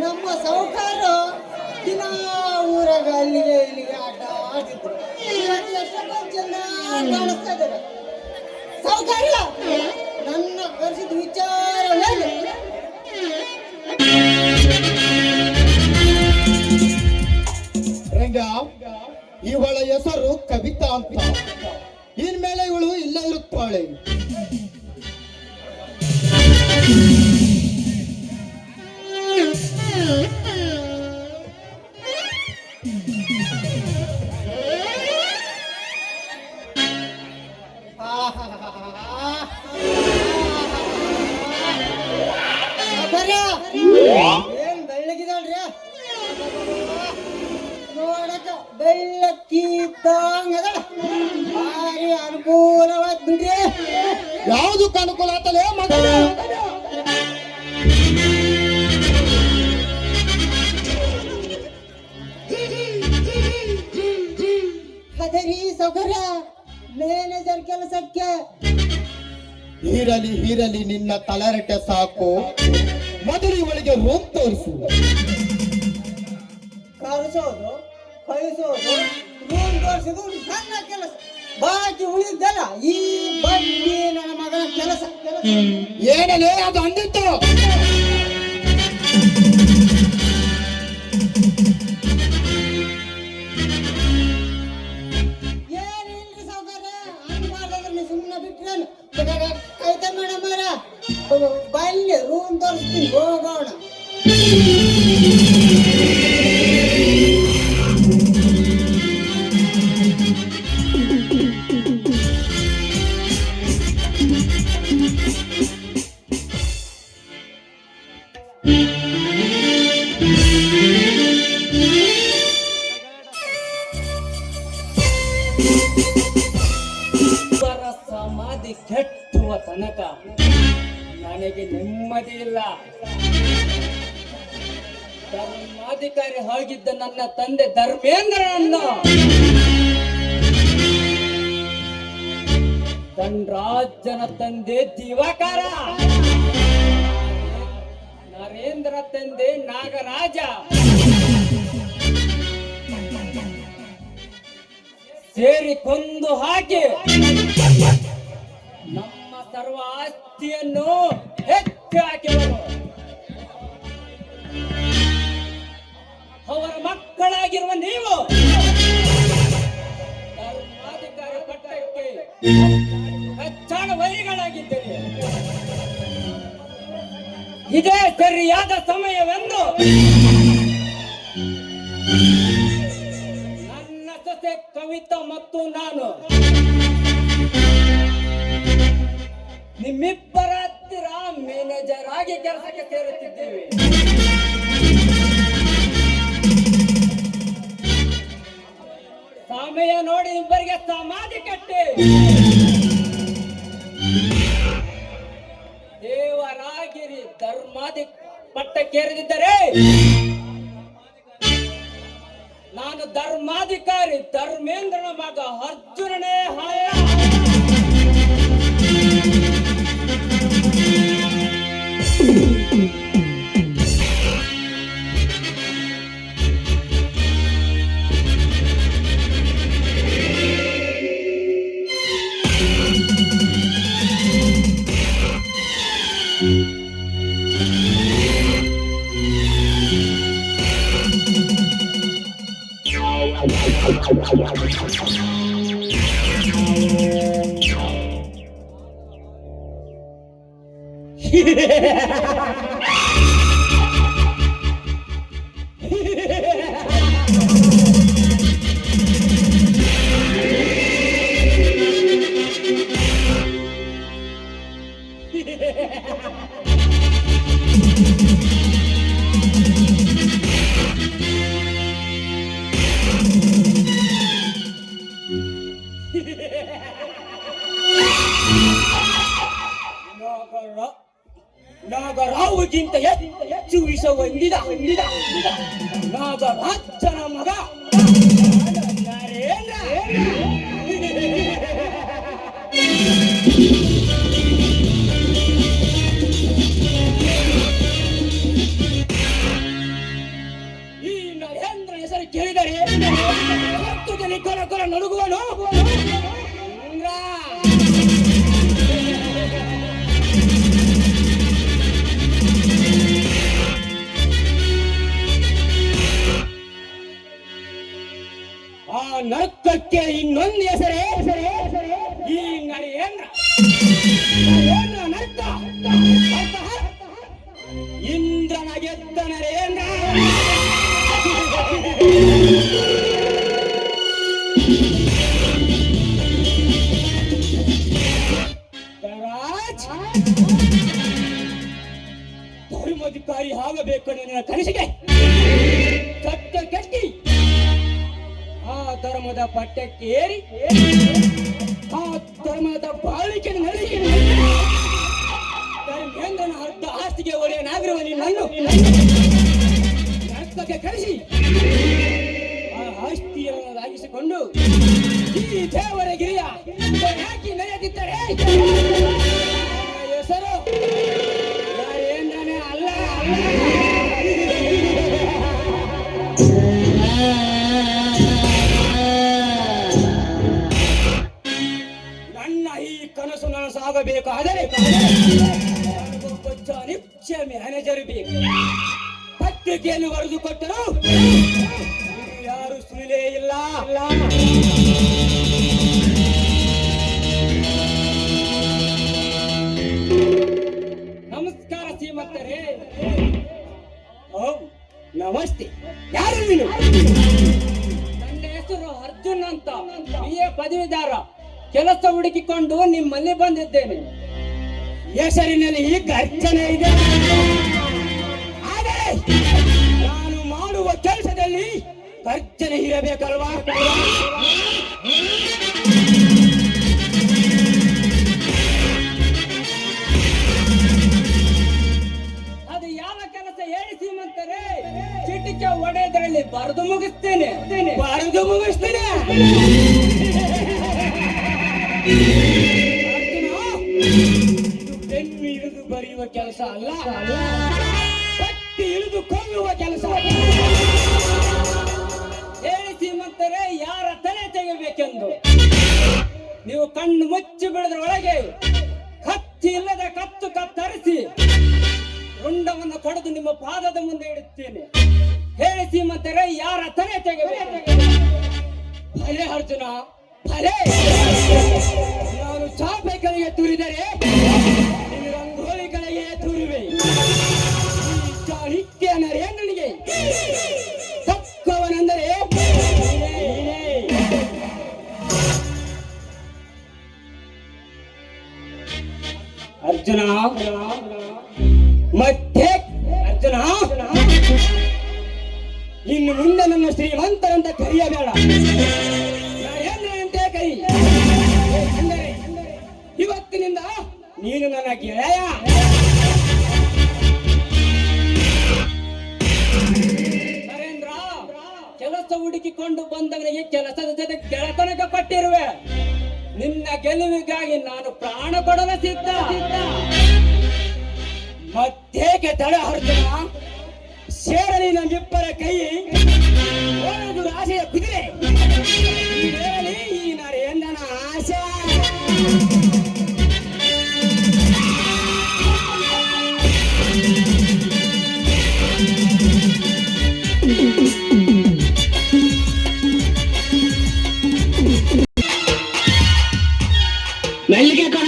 Speaker 6: ನಮ್ಮ ಸಾಹುಕಾರ ದಿನ ಊರಾಗ ಅಲ್ಲಿಗೆ ಇಲ್ಲಿಗೆ ಆಟ ಆಡ್ತಿದ್ರು ಇವತ್ತು ಎಷ್ಟೊಂದು ಜನ ಕಾಣಿಸ್ತಾ ಇದ್ದಾರೆ ಸಾಹುಕಾರ ನನ್ನ ಕರೆಸಿದ ವಿಚಾರವೇನು
Speaker 5: ರಂಗ, ಇವಳ ಹೆಸರು ಕವಿತಾ ಅಂತ. ಇನ್ಮೇಲೆ ಇವಳು ಇಲ್ಲ ಇರುತ್ತಾಳೆ.
Speaker 6: ಏನ್ ಬೆಳ್ಳಗಿದಾಳ್ರಿ ನೋಡಕ ಬೆಳ್ಳಕ್ಕಿದ್ದಂಗ ಭಾರಿ ಅನುಕೂಲವಾದ್ ಬಿಡ್ರಿ.
Speaker 5: ಯಾವುದಕ್ಕೆ ಅನುಕೂಲ ಆತಲೇ ಮಗನ?
Speaker 6: ಅದರಿ ಸೌಕರ್ಯ ಮ್ಯಾನೇಜರ್ ಕೆಲಸಕ್ಕೆ
Speaker 5: ಹೀರಲಿ ನಿನ್ನ ತಲೆರಟೆ ಸಾಕು. ಮೊದಲು ಇವಳಿಗೆ ರೂಮ್ ತೋರಿಸು.
Speaker 6: ಕಳಿಸೋದು ಕಳಿಸೋದು ರೂಮ್ ತೋರಿಸೋದು ನನ್ನ ಕೆಲಸ. ಬಾಕಿ ಉಳಿದಲ್ಲ ಈ ಬಡ್ಡಿ ನನ್ನ ಮಗನ ಕೆಲಸ.
Speaker 5: ಏನಲೇ ಅದು ಅಂದಿತ್ತು?
Speaker 6: ಏನಿಲ್ರಿ ಸಾವುಕಾರ, ಹಂಗ್ ಮಾಡಿದ್ರೆ ನೀವು ಸುಮ್ಮನೆ ಬಿಟ್ರೇನು? ಕೈತ ಮೇಡಮ್ ಬಲ್ಲಿ ರೂಮ್ ತೋರಿಸ್ತೀನಿ, ಹೋಗೋಣ.
Speaker 3: ಸಮಾಧಿ ಕೆಟ್ಟುವ ತನಕ ನನಗೆ ನೆಮ್ಮದಿ ಇಲ್ಲ. ಧರ್ಮಾಧಿಕಾರಿ ಆಗಿದ್ದ ನನ್ನ ತಂದೆ ಧರ್ಮೇಂದ್ರನನ್ನು ಧನರಾಜನ ತಂದೆ ದಿವಾಕರ, ನರೇಂದ್ರ ತಂದೆ ನಾಗರಾಜ ಸೇರಿ ಕೊಂದು ಹಾಕಿ ನಮ್ಮ ಸರ್ವ ಆಸ್ತಿಯನ್ನು ಹೆಚ್ಚು ಹಾಕಿದರು. ಅವರ ಮಕ್ಕಳಾಗಿರುವ ನೀವು ಧರ್ಮಾಧಿಕಾರಿ ಪಟ್ಟಕ್ಕೆ ಹೆಚ್ಚಾಣ ವೈರಿಗಳಾಗಿದ್ದೀರಿ. ಇದೇ ಸರಿಯಾದ ಸಮಯವೆಂದು ನನ್ನ ಸೊಸೆ ಕವಿತಾ ಮತ್ತು ನಾನು ನಿಮ್ಮಿಬ್ಬರ ಹತ್ತಿರ ಮ್ಯಾನೇಜರ್ ಆಗಿ ಕೆಲಸಕ್ಕೆ ಸೇರುತ್ತಿದ್ದೇವೆ. ಸಮಯ ನೋಡಿ ಇಬ್ಬರಿಗೆ ಸಮಾಧಿ ಕಟ್ಟಿ ದೇವರಾಗಿರಿ ಧರ್ಮಾಧಿ ಪಟ್ಟಕ್ಕೇರಿದಿದ್ದರೆ ನಾನು ಧರ್ಮಾಧಿಕಾರಿ ಧರ್ಮೇಂದ್ರನ ಮಗ ಅರ್ಜುನನೇ ಹಳ್ಳ. ನಾಗರಾವುಗಿಂತ ಹೆಚ್ಚು ವಿಷ ಹೊಂದಿದ ನಾಗರಾಜನ ಮಗ ನರೇಂದ್ರ. ಈ ನರೇಂದ್ರ ಹೆಸರು ಕೇಳಿದರೆ ರಕ್ತದಲ್ಲಿ ಕೊರ ಕೊರ ನಡುಗುವನು. ಆ ನರಕಕ್ಕೆ ಇನ್ನೊಂದು ಹೆಸರೇ ಈ ನರೇಂದ್ರ. ನರಕ ಇಂದ್ರನ ಗೆದ್ದ ನರೇಂದ್ರ. ಧರ್ಮಾಧಿಕಾರಿ ಆಗಬೇಕು ನನ್ನ ಕನಸಿಗೆ ಕಟ್ಟ ಕಟ್ಟಿ ಆ ಧರ್ಮದ ಪಟ್ಟಕ್ಕೇರಿ ಆ ಧರ್ಮದ ಬಾಳಿಕೆ ನಡೆಸಿ ಧರ್ಮೇಂದ್ರನ ಅರ್ಧ ಆಸ್ತಿಗೆ ಒಡೆಯನಾಗಿರುವ ನಿನ್ನನ್ನು ರಕ್ತಕ್ಕೆ ಕಳಿಸಿ ಆ ಆಸ್ತಿಯನ್ನು ಆಗಿಸಿಕೊಂಡು ಈ ದೇವರಗಿರಿಯ ಯಾಕೆ ನಡೆದಿದ್ದರೆ ಹೆಸರು ನರೇಂದ್ರನೇ ಅಲ್ಲ. ನನ್ನ ಈ ಕನಸು ನನಸಾಗಬೇಕಾದರೆ ನನಗೊಬ್ಬ ನಿಶ್ಚಯ ಮ್ಯಾನೇಜರ್ ಬೇಕು. ಪತ್ರಿಕೆಯನ್ನು ಬರೆದುಕೊಟ್ಟರು ಯಾರು ಸುಳಿಲೇ ಇಲ್ಲ. ನಮಸ್ಕಾರ ಶ್ರೀಮಂತರೇ. ನಮಸ್ತೆ. ಯಾರು ನೀನು? ನನ್ನ ಹೆಸರು ಅರ್ಜುನ್ ಅಂತ, BA ಪದವೀಧರ. ಕೆಲಸ ಹುಡುಕಿಕೊಂಡು ನಿಮ್ಮಲ್ಲಿ ಬಂದಿದ್ದೇನೆ. ಹೆಸರಿನಲ್ಲಿ ಈ ಗರ್ಜನೆ ಇದೆ, ಆದರೆ ನಾನು ಮಾಡುವ ಕೆಲಸದಲ್ಲಿ ಗರ್ಜನೆ ಇರಬೇಕಲ್ವಾ? ಅದು ಯಾವ ಕೆಲಸ ಹೇಳಿ ಶ್ರೀಮಂತರೇ? ಚಿಟಿಕೆ ಒಡೆಯದ್ರಲ್ಲಿ ಬರೆದು ಮುಗಿಸ್ತೇನೆ. ಬೆನ್ನು ಇಳಿದು ಬರೆಯುವ ಕೆಲಸ ಅಲ್ಲ, ಕತ್ತಿ ಇಳಿದು ಕೊಲ್ಲುವ ಕೆಲಸ. ಹೇಳಿ ಶ್ರೀಮಂತರೇ, ಯಾರ ತಲೆ ತೆಗೆಯಬೇಕೆಂದು? ನೀವು ಕಣ್ಣು ಮುಚ್ಚಿ ಬಿಡದ್ರೊಳಗೆ ಕತ್ತಿ ಇಲ್ಲದ ಕತ್ತು ಕತ್ತರಿಸಿ ರುಂಡವನ್ನು ಕಡಿದು ನಿಮ್ಮ ಪಾದದ ಮುಂದೆ ಇಡುತ್ತೇನೆ. ಹೇಳಿ ಶ್ರೀಮಂತರೇ, ಯಾರ ತಲೆ ತೆಗೆಯಬೇಕು? ಭಲೆ ಅರ್ಜುನ, ಭಲೆ. ನಾನು ಚಾಪೆಗಳಿಗೆ ತುರಿದರೆ ರಂಗೋಲಿಗಳಿಗೆ ತುರುವೆ. ಚಾಣಿಕ್ಯ ನರೇಂದ್ರನಿಗೆ ತಕ್ಕವನೆಂದರೆ ಅರ್ಜುನ. ಮತ್ತೆ ಅರ್ಜುನ, ಇನ್ನು ಮುಂದೆ ನನ್ನ ಶ್ರೀಮಂತರಂತ ಕರೆಯಬೇಡ, ನರೇಂದ್ರನಂತೆ ಕೈ. ಅಂದರೆ ಇವತ್ತಿನಿಂದ ನೀನು ನನ್ನ ಗೆಳೆಯ. ನರೇಂದ್ರ, ಕೆಲಸ ಹುಡುಕಿಕೊಂಡು ಕರೆದುಕೊಂಡು ಬಂದವನಿಗೆ ಕೆಲಸದ ಜೊತೆ ಗೆಳತನಕ ಕೊಟ್ಟಿರುವೆ. ನಿನ್ನ ಗೆಲುವಿಗಾಗಿ ನಾನು ಪ್ರಾಣ ಕೊಡಲು ಸಿದ್ಧ. ಮತ್ತೇಕೆ ತಡ ಹರಿದನ? ಸೇರಲಿ ನಮ್ಮಿಬ್ಬರ ಕೈ, ಓಡುವುದು ಆಸೆಯ ಕುದುರೆ, ಈಡೇರಲಿ ಈ ನರೇಂದ್ರನ ಆಸೆ. ಮೆಲ್ಲಿಗೆ ಕಣ.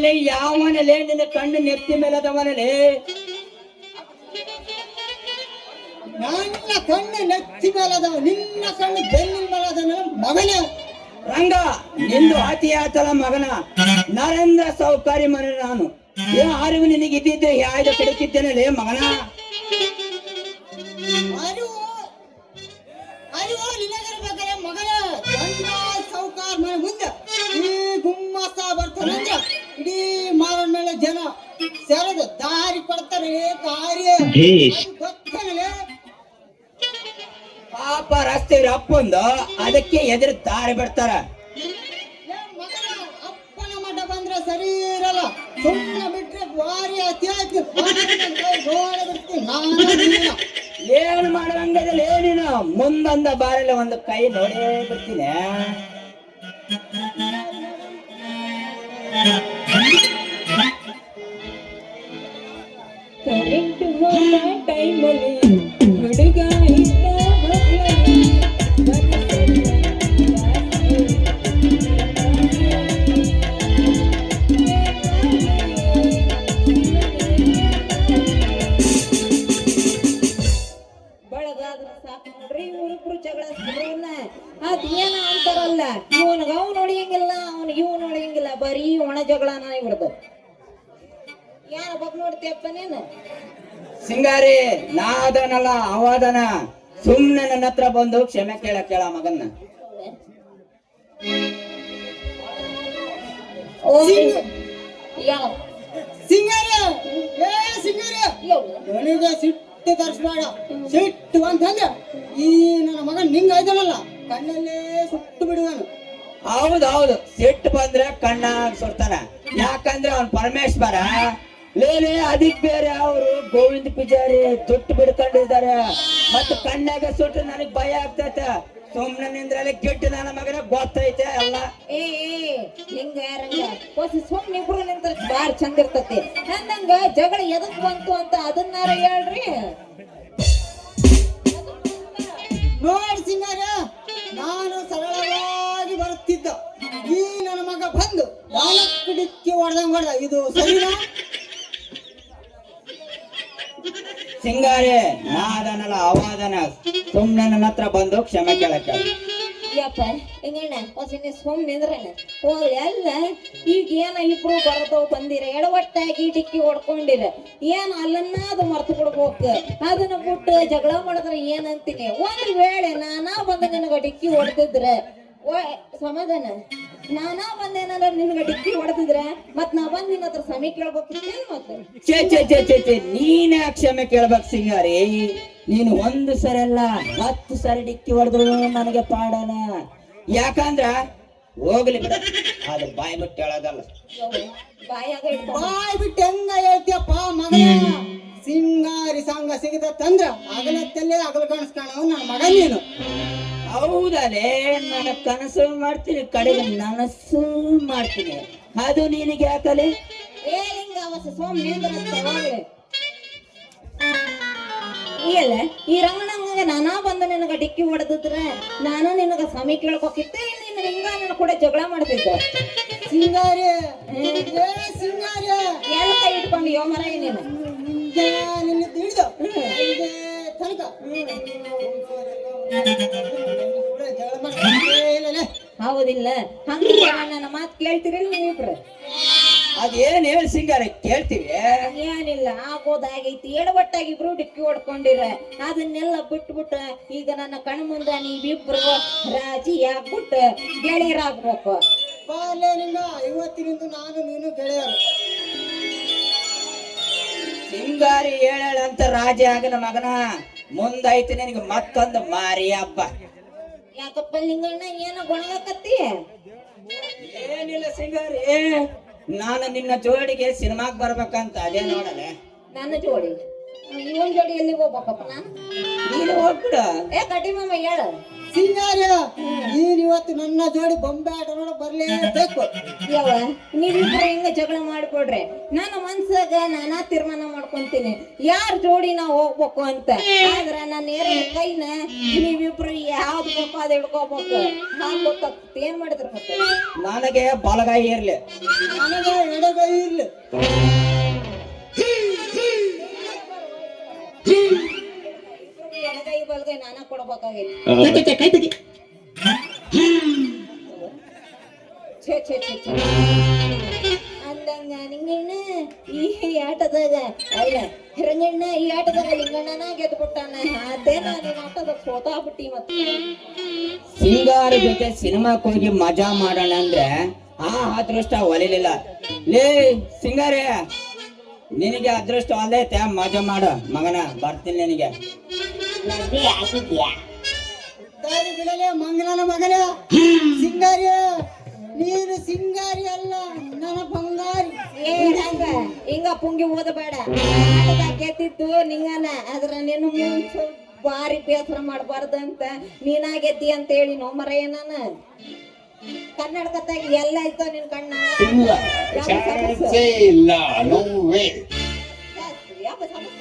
Speaker 3: ಲೇ ಯಾವನಲೇ ನಿನ್ನ ಕಣ್ಣು ನೆತ್ತಿ ಮೇಲದವನಲೇ?
Speaker 6: ನನ್ನ ಕಣ್ಣು ನೆತ್ತಿ ಮೇಲದವ, ನಿನ್ನ ಕಣ್ಣು ಬೆನ್ನಿನ ಮೇಲದವ ಮಗನ.
Speaker 3: ರಂಗ, ನಿಂದು ಅತಿಯಾತಲ ಮಗನ. ನರೇಂದ್ರ ಸೌಕಾರಿ ಮನೆ ನಾನು. ಏನು ಅರಿವು ನಿನಗೆ ಇದ್ದಿದ್ದೆ ಯಾಯ್ದು ಕೆಡುತ್ತಿದ್ದೇನೆ ಮಗನ.
Speaker 6: ಅರಿವು ನಿನಗಿರ್ಬೇಕಾರೆ ಮಗನ. ಗಂಡ ಸೌಕಾರ ಮನೆ ಮುಂದೆ ಈ ಗುಮ್ಮಸ ಬರ್ತಾನಂದ್ರ ಇಡೀ ಮಾರನ ಮೇಲೆ ಜನ ಸೇರದು ದಾರಿ ಕೊಡ್ತಾರೆ. ದಾರಿ ಗೊತ್ತನಲೇ?
Speaker 3: ಪಾಪ ರಸ್ತೆ ಅಪ್ಪಂದು, ಅದಕ್ಕೆ ಎದುರು ದಾರಿ ಬಿಡ್ತಾರ.
Speaker 6: ಮಗನ ಅಪ್ಪನ ಮಠ ಬಂದ್ರೆ ಸರಿ ಇರಲ್ಲ. ಸುಮ್ಮನೆ ಬಿಟ್ರೆ ಭಾರಿ ಅತಿ ಆಯ್ತು. ಬಿಡ್ತೀನಿ ನಾನು.
Speaker 3: ಏನು ಮಾಡುವಂಗದಲ್ಲಿ ಏನಿನ ಮುಂದೊಂದ ಬಾರಲ್ಲ ಒಂದು ಕೈ ನೋಡೇ ಬಿಡ್ತೀನಿ.
Speaker 1: ಕರೆಂಟ್ ಹೋದ ಟೈಮಲ್ಲಿ ಹುಡುಗ ಇದ್ದ ಮಗಳಲ್ಲಿ ಬಳಗಾದ್ರೆ ಸಾಕು ನೋಡ್ರಿ, ಇವ್ರಿಬ್ರು ಜಗಳ ಅದ್ ಏನ ಅಂತಾರಲ್ಲ, ಇವನ್ಗ ಅವ್ ನೋಡಿಯಂಗಿಲ್ಲ, ಅವ್ನಿಗೆ ಇವ್ ನೋಡಿಯಂಗಿಲ್ಲ, ಬರೀ ಒಣ ಜಗಳನ ಇವ್ರದ್ದು. ಯಾರ ಬಗ್ಗೆ ನೋಡ್ತೀಯಪ್ಪ ನೀನು?
Speaker 3: ಸಿಂಗಾರಿ, ನಾದನಲ್ಲ ಅವಾದನ. ಸುಮ್ನೆ ನನ್ನ ಹತ್ರ ಬಂದು ಕ್ಷಮೆ ಕೇಳ ಮಗನ್ನ.
Speaker 6: ಸಿಂಗಾರ, ಏ ಸಿಂಗಾರ, ನನಗೆ ಸಿಟ್ಟು ತರಿಸ್ಬೇಡ. ಸಿಟ್ಟು ಅಂತಂದ್ರೆ ಈ ನನ್ನ ಮಗ ನಿಂಗ ಐದನಲ್ಲ, ಕಣ್ಣಲ್ಲೇ ಸುಟ್ಟು ಬಿಡುವನು.
Speaker 3: ಹೌದೌದು, ಸಿಟ್ಟು ಬಂದ್ರೆ ಕಣ್ಣಾಗ ಸುಡ್ತಾನ. ಯಾಕಂದ್ರೆ ಅವ್ನ್ ಪರಮೇಶ್ವರ ಲೇಲೆ, ಅದಕ್ ಬೇರೆ ಅವರು ಗೋವಿಂದ ಪೂಜಾರಿ ದುಡ್ಡು ಬಿಡ್ಕೊಂಡಿದ್ದಾರೆ. ಮತ್ತ ಕಣ್ಣಾಗ ಸುಟ್ಟು ನನಗ್ ಭಯ ಆಗ್ತೈತೆ. ಸುಮ್ನೆ ನಿಂದ್ರಲ್ಲಿ ಗಿಟ್ಟು ನನ್ನ ಮಗನ ಗೊತ್ತೈತೆ ಎಲ್ಲ.
Speaker 1: ಏ ಹಿಂಗ ಯಾರಂಗ ಸುಮ್ನೆ ಇಬ್ರು ನಿಂತ ಬಾರ್ ಚಂದ ಇರ್ತತಿ. ಹಂಗಂಗ ಜಗಳ ಎದಕ್ ಬಂತು ಅಂತ ಅದನ್ನಾರ ಹೇಳ್ರಿ.
Speaker 6: ನೋಡಿ ಸಿಂಗಾರ, ನಾನು ಸರಳವಾಗಿ ಬರುತ್ತಿದ್ದ, ಈ ನನ್ನ ಮಗ ಬಂದು ನಾಲ್ಕು ಡಿಕ್ಕಿ ಹೊಡೆದಂಗ ಹೊಡೆದ. ಇದು ಸರಿನಾ?
Speaker 3: ಸಿಂಗಾರಿ, ನಾದನಲ್ಲ ಅವಾದನ. ಸುಮ್ನೆ ನನ್ನ ಹತ್ರ ಬಂದು ಕ್ಷಮೆ ಕೇಳಕ್ಕೆ.
Speaker 1: ಯಪ್ಪ ಹಿಂಗಣ್ಣ ಹೊಸಿನ ಸುಮ್ ನಿಂದ್ರಣ್ಣ ಹೋಗ್ಲಿ. ಅಲ್ಲ ಈಗ ಏನ ಇಬ್ರು ಬರದವ್ ಬಂದಿರ, ಎಡವಟ್ಟಾಗಿ ಡಿಕ್ಕಿ ಹೊಡ್ಕೊಂಡಿರ, ಏನ್ ಅಲ್ಲನ್ನ ಅದು ಮರ್ತು ಬಿಡ್ಬೇಕು. ಅದನ್ನ ಬಿಟ್ಟು ಜಗಳ ಮಾಡಿದ್ರೆ ಏನಂತೀನಿ. ಒಂದ್ ವೇಳೆ ನಾನಾ ಬಂದ ನಿನಗ ಡಿಕ್ಕಿ ಹೊಡೆದಿದ್ರೆ ಸಮಾಧಾನ, ನಾನಾ ಬಂದೇನಾರ ನಿನ್ಗ ಡಿಕ್ಕಿ ಹೊಡೆದಿದ್ರೆ ಮತ್ ನಾ ಬಂದ್ ನಿನ್ನ ಹತ್ರ ಸಮಯ ಕೇಳ್ಬೇಕಿತ್ತೇನ್? ಮತ್ತೆ
Speaker 3: ನೀನ ಕ್ಷಮೆ ಕೇಳ್ಬೇಕು ಸಿಂಗಾರಿ. ನೀನು ಒಂದು ಸರಿ ಅಲ್ಲ 10 ಸರಿ ಡಿಕ್ಕಿ ಹೊಡೆದ್ರು ನನಗೆ ಪಾಡನ. ಯಾಕಂದ್ರ ಹೋಗ್ಲಿ ಬಿಡ, ಆದ್ರೆ ಬಾಯಿ ಬಿಟ್ಟು ಹೇಳೋದಲ್ಲ.
Speaker 1: ಬಾಯಾಗ
Speaker 6: ಬಾಯ್ ಬಿಟ್ಟು ಹೆಂಗ ಹೇಳ್ತೀಯಪ್ಪ ಮಗನ? ಸಿಂಗಾರಿ ಸಂಘ ಸಿಗದಂದ್ರ ಅಗಲತ್ತಲ್ಲೇ ಅಗಲ ಕಾಣಿಸ್ತಾನವ್ ನನ್ನ ಮಗ ನೀನು.
Speaker 3: ಹೌದಲೇ, ನನ್ನ ಕನಸು ಮಾಡ್ತೀನಿ, ಕಡೆಗೆ ನನಸು ಮಾಡ್ತೀನಿ. ಅದು ನಿನಗೆ ಯಾಕಲೆ?
Speaker 1: ಏಲಿಂಗ ಅವಸ ಸೋಮ್ ನಿಂದ್ರವಾಗ್ಲೆ ಇಲ್ಲ ಈ ರಂಗಣ್ಣಂಗ ನಾನಾ ಬಂದ ನಿನಗ ಡಿಕ್ಕಿ ಹೊಡೆದಿದ್ರೆ ನಾನು ನಿನಗ ಸಮಯ ಕೇಳ್ಕೊಕಿತ್ತೆ. ನೀನು ಹಿಂಗ ನನ್ನ ಕೂಡ ಜಗಳ ಮಾಡ್ತಿದ್ದೆ.
Speaker 6: ಸಿಂಗಾರಿ, ಸಿಂಗಾರಿ,
Speaker 1: ಎಲ್ಲ ಕೈ ಇಟ್ಕೊಂಡು ಯೋ ಮರ ನೀನು
Speaker 6: ನಿನ್ನ ತಿಳಿದು ತನಕ
Speaker 1: ಹೌದಿಲ್ಲ. ಹಂಗ ನನ್ನ ಮಾತು ಕೇಳ್ತೀರಿಲ್ಲ ನೀವಿಬ್ರು?
Speaker 3: ಅದೇನ್ ಹೇಳಿ ಸಿಂಗಾರ ಕೇಳ್ತೀವಿ.
Speaker 7: ಏನಿಲ್ಲ ಆಗೋದಾಗೈತಿ ಎಡವಟ್ಟಾಗಿ ಇಬ್ರು ಡಿಕ್ಕಿ ಹೊಡ್ಕೊಂಡಿರ ಅದನ್ನೆಲ್ಲ ಬಿಟ್ಬಿಟ್ಟ ಈಗ ನನ್ನ ಕಣ್ ಮುಂದ ನೀವಿಬ್ರು ರಾಜಿ ಆಗ್ಬಿಟ್ಟ ಗೆಳೆಯರಾಗ್ಬೇಕು.
Speaker 6: ಬಾಲ್ಯ ನಿಂಗ ಇವತ್ತಿನಿಂದ ನಾನು ನೀನು ಗೆಳೆಯರು.
Speaker 3: ಸಿಂಗಾರಿ ಹೇಳಂತ ರಾಜ ಆಗನ ಮಗನ ಮುಂದೈತಿ ನಿನಗೆ ಮತ್ತೊಂದು ಮಾರಿ ಹಬ್ಬ.
Speaker 7: ಯಾಕಪ್ಪ ಲಿಂಗಣ್ಣ ಏನೋ ಗೊಣಗಕತ್ತಿ?
Speaker 3: ಏನಿಲ್ಲ ಸಿಂಗಾರಿ, ನಾನು ನಿನ್ನ ಜೋಡಿಗೆ ಸಿನಿಮಾಗ್ ಬರ್ಬೇಕಂತ ಅದೇ ನೋಡಲೆ.
Speaker 7: ನನ್ನ ಜೋಡಿ ಇವನ್ ಜೋಡಿ ಎಲ್ಲಿಗೆ ಹೋಗ್ಬೇಕಪ್ಪ ನಾನು?
Speaker 3: ನೀನು ಹೋಗ್ಬಿಡು.
Speaker 7: ಏ ಕಟ್ಟಿ ಮಾಮ ಹೇಳ.
Speaker 6: ಸಿಂಗಾರ ನೀನ್ ಇವತ್ತು ನನ್ನ ಜೋಡಿ ಬೊಂಬೆ ಆಟ ನೋಡ ಬರ್ಲೇಬೇಕು.
Speaker 7: ಯಾವ ನೀವಿಬ್ರು ಹಿಂಗ ಜಗಳ ಮಾಡ್ಕೊಡ್ರಿ ನನ್ನ ಮನ್ಸಾಗ ನಾನಾ ತೀರ್ಮಾನ ಮಾಡ್ಕೊಂತೀನಿ ಯಾರ ಜೋಡಿ ನಾ ಹೋಗ್ಬೇಕು ಅಂತ. ಆದ್ರ ನನ್ನ ನೇರ ಕೈನ ನೀವಿಬ್ರು ಯಾವ್ದು ಬೇಕೋ ಅದ್ ಹಿಡ್ಕೋಬೇಕು. ನಾನ್ ಗೊತ್ತಾಗ್ತದೆ ಏನ್ ಮಾಡಿದ್ರ ಮತ್ತೆ?
Speaker 3: ನನಗೆ ಬಲಗೈ ಇರ್ಲಿ,
Speaker 6: ನನಗೆ ಎಡಗೈ ಇರ್ಲಿ.
Speaker 7: ಎಡಗೈ ಬಲಗೈ ನಾನಾ ಕೊಡ್ಬೇಕಾಗೈತಿ. ಛೇ ಛೇ ಛೇ ಛೇ ಅಂದಂಗ ನಿಂಗಣ್ಣ ಈ ಆಟದಾಗ ಅಲ್ಲ ರಂಗಣ್ಣ ಈ ಆಟದಾಗ ಲಿಂಗಣ್ಣನ ಗೆದ್ಬಿಟ್ಟಾನ. ಅದೇ ನಾನು ಆಟದಾಗ ಸೋತಾಗ್ಬಿಟ್ಟಿ ಮತ್ತೆ.
Speaker 3: ಸಿಂಗಾರ ಜೊತೆ ಸಿನಿಮಾಕ್ ಹೋಗಿ ಮಜಾ ಮಾಡೋಣ ಅಂದ್ರೆ ಆ ಅದೃಷ್ಟ ಒಲಿಲಿಲ್ಲ. ಲೇ ಸಿಂಗಾರಿ, ನಿನಗೆ ಅದೃಷ್ಟ ಅಲ್ಲೈತೆ, ಮಜಾ ಮಾಡು ಮಗನ, ಬರ್ತೀನಿ ನಿನಗೆ.
Speaker 6: ದಾರಿ ಬಿಡಲೆ ಮಂಗನ ಮಗನ. ಸಿಂಗಾರಿ ನೀನು ಸಿಂಗಾರಿ ಅಲ್ಲ ನನ್ನ ಬಂಗಾರಿ.
Speaker 7: ಹಂಗ ಹಿಂಗ ಪುಂಗಿ ಓದಬೇಡ. ಆಟದಾಗ ಗೆದ್ದಿದ್ದು ನಿಂಗನ, ಆದ್ರ ನಿನ್ನ ಮುಂಚೆ ಬಾರಿ ಬೇಸರ ಮಾಡಬಾರ್ದಂತ ನೀನಾ ಗೆದ್ದಿ ಅಂತ ಹೇಳಿ ನೋಮರಯ್ಯ ನಾನು. ಕನ್ನಡಕತ್ತಾಗ ಎಲ್ಲ ಇತ್ತು ನಿನ್ ಕಣ್ಣ.
Speaker 5: ಇಲ್ಲ, ನೋ ವೇ.
Speaker 7: ಯಾವ ಸಮಸ್ಯೆ?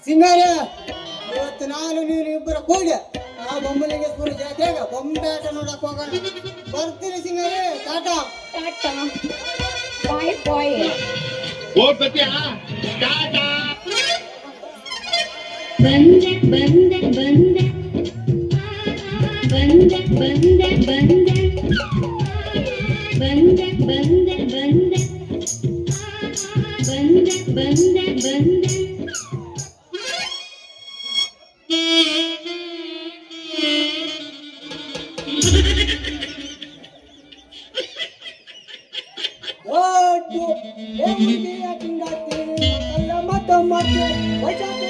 Speaker 6: ಸಿಂಗಾರ ಇವತ್ತು ನಾನು ನೀನು ಇಬ್ಬರ ಕೂಡಿ ಆ ಬೊಮ್ಮಲಿಂಗೇಶ್ವರ ಜಾತ್ರೆಗ ಬೊಂಬಾಟ ನೋಡಕ್ ಹೋಗೋಣ. ಬರ್ತೀನಿ ಸಿಂಗಾರ, ಟಾಟಾ.
Speaker 7: ಟಾಟಾ ಬಾಯ್ ಬಾಯ್.
Speaker 8: ಬಂದೆ ಬಂದೆ ಬಂದೆ ಬಂದೆ ಬಂದೆ ಬಂದೆ ಬಂದೆ ಬಂದೆ ಬಂದೆ ಬಂದೆ ಬಂದೆ ಬಂದೆ.
Speaker 6: ಒಟ್ಟು ಏನಿದೆಯಾ ತಿಂಗಾತಿ ಅಲ್ಲ ಮತ್ತೆ ಮತ್ತೆ ವೈಶಾಖ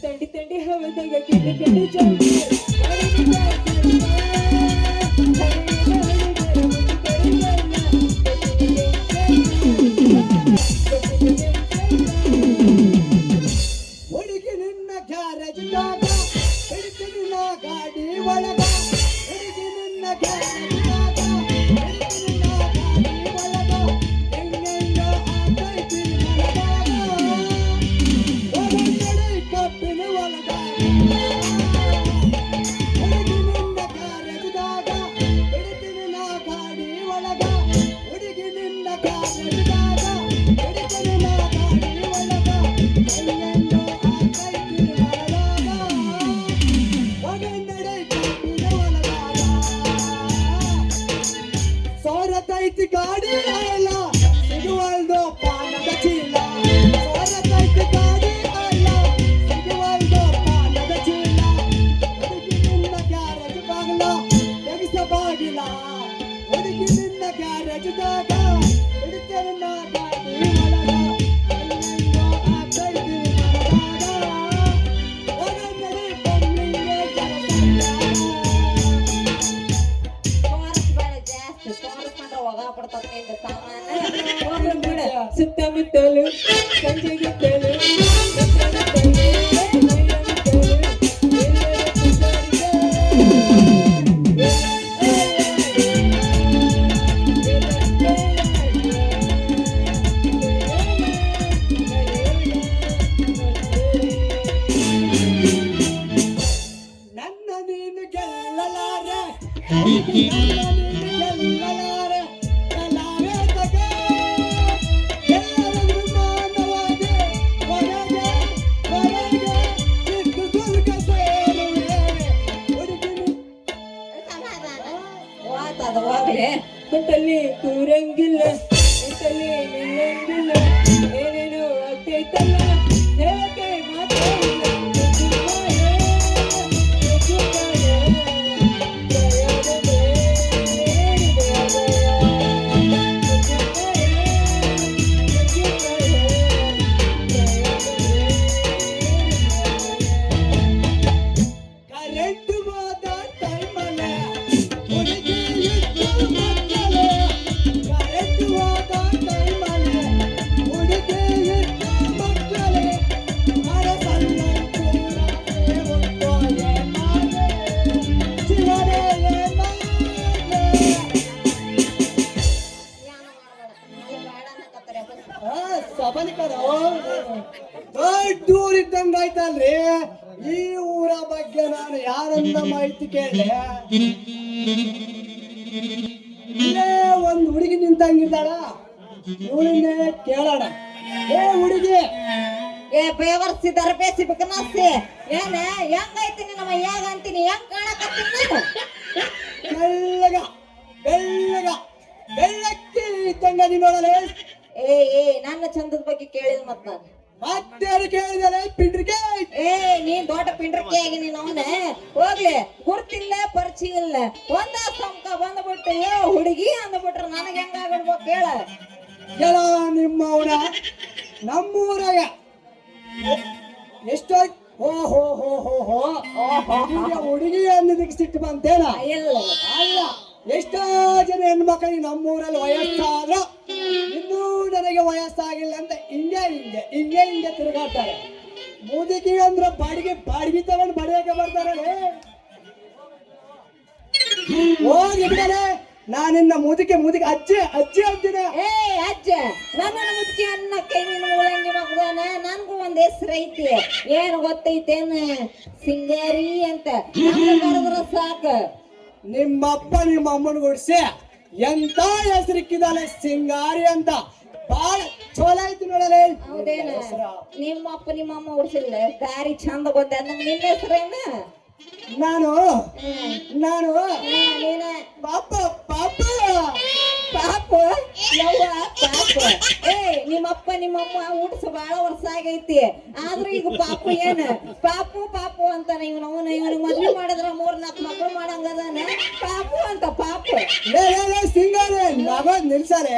Speaker 7: ತಂಡಿ ತಂಡಿ ಹವದಾಗ ಕೆಂಡ ಕೆಂಡ ಜೋಡಿ
Speaker 6: ಹುಡುಗಿ ನಿನ್ನ ಗ್ಯಾರೇಜ್ದಾಗ ಹಿಡಿತೀನಿ ನಾ ಗಾಡಿ ಒಳಗ. ಹುಡುಗಿ ನಿನ್ನ ಗ್ಯಾರೇಜ್ದಾಗ ಹಿಡಿತೀನಿ ನಾ ಗಾಡಿ ಒಳಗ. ಹೆಂಗೆಂಗ ಆತೈತಿ ಮನದಾಗ ಒಳಗಡೆ ಕಬ್ಬಿನ ಒಳದಾಗ. ಹುಡುಗಿ ನಿನ್ನ ಗ್ಯಾರೇಜ್ದಾಗ ಹಿಡಿತೀನಿ ನಾ ಗಾಡಿ ಒಳಗ. ಹುಡುಗಿ ನಿನ್ನ ಗ್ಯಾರೇಜ್ದಾಗ ಹಿಡಿತೀನಿ ನಾ ಗಾಡಿ ಒಳಗ. ಹೆಂಗೆಂಗ ಆತೈತಿ ಮನದಾಗ ಒಳಗಡೆ ಕಬ್ಬಿನ ಒಳದಾಗ. ಸೋರತೈತಿ ಗಾಡಿ ಅಲ್ಲ ಸಿಗುವಲ್ದು ಪಾನದ ಚೀಲ. ಸೋರತೈತಿ ಗಾಡಿ ಅಲ್ಲ ಸಿಗುವಲ್ದು ಪಾನದ ಚೀಲ. ಹುಡುಗಿ ನಿನ್ನ ಗ್ಯಾರೇಜ್ ಬಾಗಿಲ ತೆಗಿಸ ಬಾಗಿಲ. ಹುಡುಗಿ ನಿನ್ನ ಗ್ಯಾರೇಜ್ದಾಗ ಹಿಡಿತೇನೆ ನಾ ಗಾಡಿ ಒಳಗ. ಹೆಂಗೆಂಗೋ ಆಗ್ತೈತಿ ಮನದಾಗ ಒಳಗಡೆ ಬೊಮ್ಮಿಗೆ ಕೆಲಸ.
Speaker 7: ತೋರಿಸ್ಬೇಡ ಜಾಸ್ತಿ, ತೋರಿಸ್ಕೊಂಡ್ರೆ ಹೋಗ ಬಿಡ್ತದ ನಿಂದ ಸಾಮಾನ. ಹೋಗ್ಲಿ ಬಿಡ ಸುತ್ತಮುತ್ತಲು ಸಂಜೆಗಿತ್ತಲು
Speaker 6: ನನ್ನ ನೀನು ಗೆಲ್ಲಲಾರೆ, ನನ್ನ ನೀನು ಗೆಲ್ಲಲಾರೆ. ಕಲಾವೇ ತಗೆ ಎಲ್ಲರನ್ನು ಮಾನವಾಗೆ ಹೊರಗೆ ಹೊರಗೆ ಇದ್ದು ದುರ್ಗ ಸೇರುವೆ. ಹುಡುಗಿ
Speaker 7: ಹೋಗ್ತದ ಹೋಗ್ಲಿ. ಕುಂತಲ್ಲಿ ಕೂರಂಗಿಲ್ಲ, ನಿಂತಲ್ಲಿ ನಿಲ್ಲಂಗಿಲ್ಲ, ಏನೇನು ಆಗ್ತೈತಲ್ಲ ಹೇಳಕ್ಕೆ ಮಾತಾಡಿಲ್ಲ.
Speaker 6: ಕರೆಂಟ್ ಹೋದ ಟೈಮಲ್ಲೇ ಹುಡುಗಿ ಇದ್ದು ಮಕ್ಕಳೇ. ಕರೆಂಟ್ ಹೋದ ಟೈಮಲ್ಲೇ ಹುಡುಗಿ ಇದ್ದು ಮಕ್ಕಳೇ. ಮರಸಲ್ಲ ಕೂರೇ ಹೊತ್ತು ಏನಾದೆ ಚಿರರೆ ಏನಾದೆ. ಸಬಲಿಕರ ದೊಡ್ಡ ಊರಿದ್ದಂಗ ಆಯ್ತಲ್ರಿ. ಈ ಊರ ಬಗ್ಗೆ ನಾನು ಯಾರನ್ನ ಮಾಹಿತಿ ಕೇಳಿ ಇಲ್ಲೇ ಒಂದ್ ಹುಡುಗಿ ನಿಂತಂಗಿದ್ದಾಳ. ಇವಳನ್ನೇ ಕೇಳೋಣ. ಏ ಹುಡುಗಿ,
Speaker 7: ಏ ಬೇವರ್ಸಿದಾರ ಬೇಸಿಬೇಕು ನಸ್ಸಿ ಏನ ಹೆಂಗೈತಿ ನಿನ್ನ ಮೈಯಾಗ ಅಂತೀನಿ ಹೆಂಗ್ ಕಾಣಕತ್ತೀನಿ
Speaker 6: ಬೆಳ್ಳಗ ಬೆಳ್ಳಗ ಬೆಳ್ಳಕ್ಕೆ ಇದ್ದಂಗ ನೀನೊಳಲೆ
Speaker 7: ಏ ನನ್ನ ಚಂದದ ಬಗ್ಗೆ ಕೇಳಿಲ್ಲ ಮತ್ ನಾನು
Speaker 6: ಮತ್ತೆ ಕೇಳಿದರೆ ಪಿಂಡ್ರಿಗೆ
Speaker 7: ಏ ನೀನ್ ದೊಡ್ಡ ಪಿಂಡ್ರಕ್ಕೆ ಆಗಿ ನೀನ್ ಅವನ ಹೋಗ್ಲಿ ಗುರ್ತಿಲ್ಲ ಪರಿಚಯ ಇಲ್ಲ ಒಂದ ಸಂಕ ಬಂದ್ಬಿಟ್ಟು ಏ ಹುಡುಗಿ ಅಂದ್ಬಿಟ್ರ ನನಗೆ ಹೆಂಗಾಗ್ಬಿಡ್ಬೇಕು ಹೇಳ
Speaker 6: ಎಲ್ಲ ನಿಮ್ಮ ಅವನ ನಮ್ಮೂರಾಗ ಎಷ್ಟೋ ಹೋ ಹೋ ಹೋ ಹೋ ಹೋ ಹುಡುಗಿ ಅನ್ನೋದಕ್ಕೆ ಸಿಟ್ಟು ಬಂತೇನ
Speaker 7: ಇಲ್ಲ
Speaker 6: ಅಲ್ಲ ಎಷ್ಟೋ ಜನ ಹೆಣ್ಮಕ್ಳಿಗೆ ನಮ್ಮೂರಲ್ಲಿ ವಯಸ್ಸಾದ್ರ ಇನ್ನೂ ನನಗೆ ವಯಸ್ಸಾಗಿಲ್ಲ ಅಂತ ಹಿಂಗೆ ತಿರುಗಾಡ್ತಾರೆ ಮುದುಕಿ ಅಂದ್ರ ಬಾಡಿಗೆ ತಗೊಂಡು ಬಡಿಯಕ್ಕೆ ಬರ್ತಾರೆ ಹೋಗಿ ಬಿಡಲೆ ನಾನಿನ್ನ ಮುದುಕಿ ಅಜ್ಜಿ ಅಂತೀನಿ
Speaker 7: ಏ ಅಜ್ಜ ನನ್ನ ಮುದ್ಕಿ ಅನ್ನಕ್ಕೆ ನೀನು ಮೂಲಂಗಿ ಮಗದಾನ ನನ್ಗೂ ಒಂದ್ ಹೆಸರು ಐತಿ ಏನ್ ಗೊತ್ತೈತೇನ ಸಿಂಗಾರಿ ಅಂತ ಕರೆದ್ರ ಸಾಕ
Speaker 6: ನಿಮ್ಮಪ್ಪ ನಿಮ್ಮ ಅಮ್ಮನ ಗುಡ್ಸಿ ಎಂತ ಹೆಸರಿಕ್ಕಿದಾಳೆ ಸಿಂಗಾರಿ ಅಂತ ಬಾಳ ಚೋಲ ಐತಿ ನೋಡಲೆ
Speaker 7: ಹೌದೇನ ನಿಮ್ಮ ಅಪ್ಪ ನಿಮ್ಮ ಅಮ್ಮ ಉಡ್ಸಿಲ್ಲ ದಾರಿ ಚಂದ ಬಂದ ನಂಗೆ ನಿನ್ನ ಹೆಸರೇನ
Speaker 6: ನಾನು
Speaker 7: ನೀನ
Speaker 6: ಪಾಪ
Speaker 7: ಪಾಪ ಯವ್ವ ಪಾಪ ಏ ನಿಮ್ಮಪ್ಪ ನಿಮ್ಮಮ್ಮ ಉಡ್ಸ ಬಾಳ ವರ್ಷ ಆಗೈತಿ ಆದ್ರೂ ಈಗ ಪಾಪು ಏನ ಪಾಪು ಅಂತಾನ ಇವನಿಗೆ ಮದ್ವೆ ಮಾಡಿದ್ರ 3-4 ಮಕ್ಳು ಮಾಡಂಗದಾನ ಪಾಪು ಅಂತ ಪಾಪು
Speaker 6: ಲೇ ಸಿಂಗಾರಿ ನಗದ್ ನಿಲ್ಸರೆ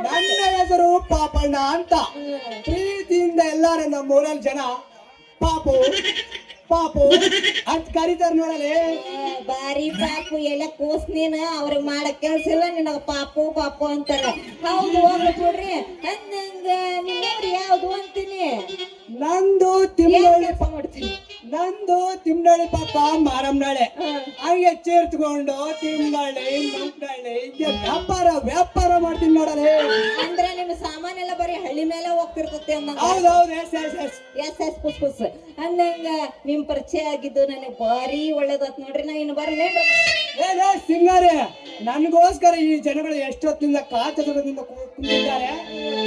Speaker 6: ನನ್ನ ಹೆಸರು ಪಾಪಣ್ಣ ಅಂತ ಪ್ರೀತಿಯಿಂದ ಎಲ್ಲಾರು ನಮ್ಮ ಊರಲ್ಲಿ ಜನ ಪಾಪು ಅಂತ ಕರೀತಾರ ನೋಡಲೆ
Speaker 7: ಬಾರಿ ಪಾಪು ಎಲ್ಲ ಕೂಸ್ ನೀನ ಅವ್ರಿಗೆ ಮಾಡಕ್ ಕೆಲ್ಸ ಇಲ್ಲ ನಿನಗ ಪಾಪು ಅಂತಾರ ಹೌದು ಹೋಗ್ಲಿ ಬಿಡ್ರಿ ಹಂಗ ನಿಮ್ಮೂರು ಯಾವ್ದು ಅಂತೀನಿ
Speaker 6: ನಂದು ತಿಮ್ನಳ್ಳಿ ಪಾಪ ಮಾರಮ್ನಾಳೆ ಹಂಗೆ ಚೇರ್ತ್ಕೊಂಡು ತಿಮ್ನಳ್ಳಿ ಮಂಕ್ನಳ್ಳಿ ವ್ಯಾಪಾರ ಮಾಡ್ತೀನಿ ನೋಡಲೆ
Speaker 7: ಅಂದ್ರೆ ನಿಮ್ ಸಾಮಾನ್ ಎಲ್ಲ ಬರೀ ಹಳ್ಳಿ ಮೇಲೆ ಹೋಗ್ತಿರ್ತತೆ
Speaker 6: ಹೌದೌದು
Speaker 7: ಎಸ್ ಪುಸ್ ಅಂದಂಗ ನಿಮ್ ಪರಿಚಯ ಆಗಿದ್ದು ನನಗೆ ಭಾರಿ ಒಳ್ಳೇದತ್ ನೋಡ್ರಿ ನಾ ಇನ್ನು ಬರ್ಲೇನ್ರಿ
Speaker 6: ಸಿಂಗಾರಿ ನನ್ಗೋಸ್ಕರ ಈ ಜನಗಳು ಎಷ್ಟೊತ್ತಿಂದ ಕಾತರದಿಂದ ಕೂತಿದ್ದಾರೆ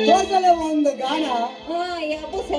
Speaker 6: ತೋರ್ಸಲೆ ಒಂದು ಗಾನ
Speaker 7: ಹಾ ಎಬ್ಬುಸ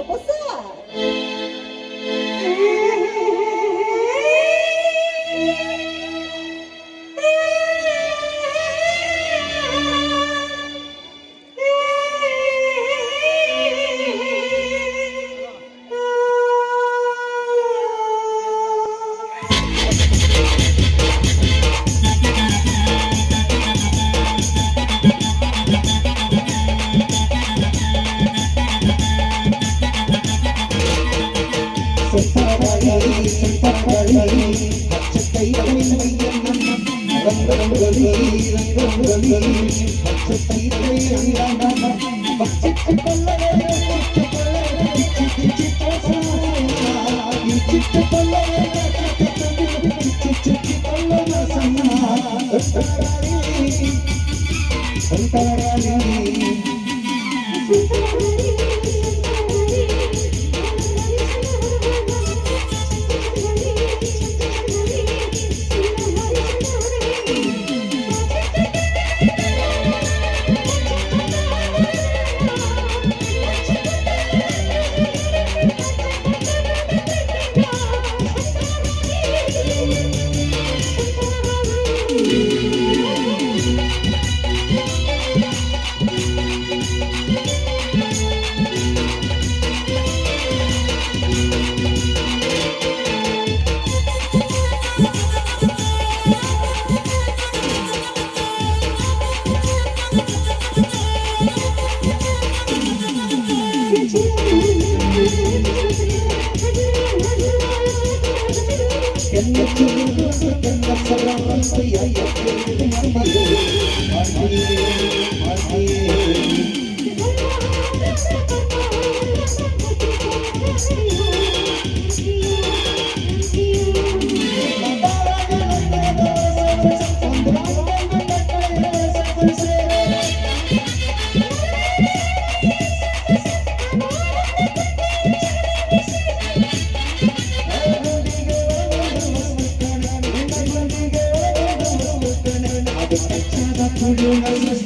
Speaker 6: Thank you.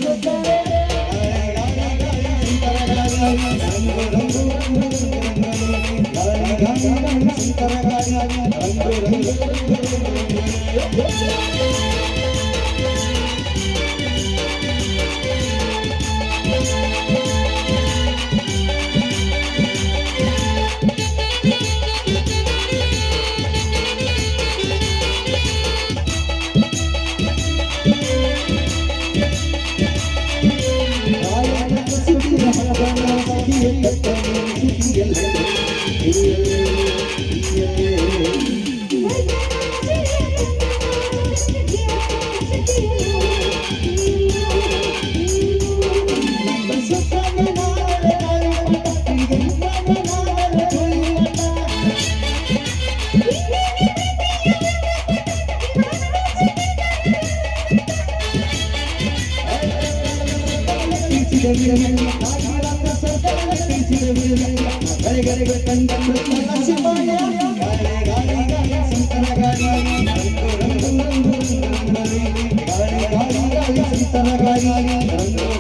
Speaker 5: ಗಾಳಿ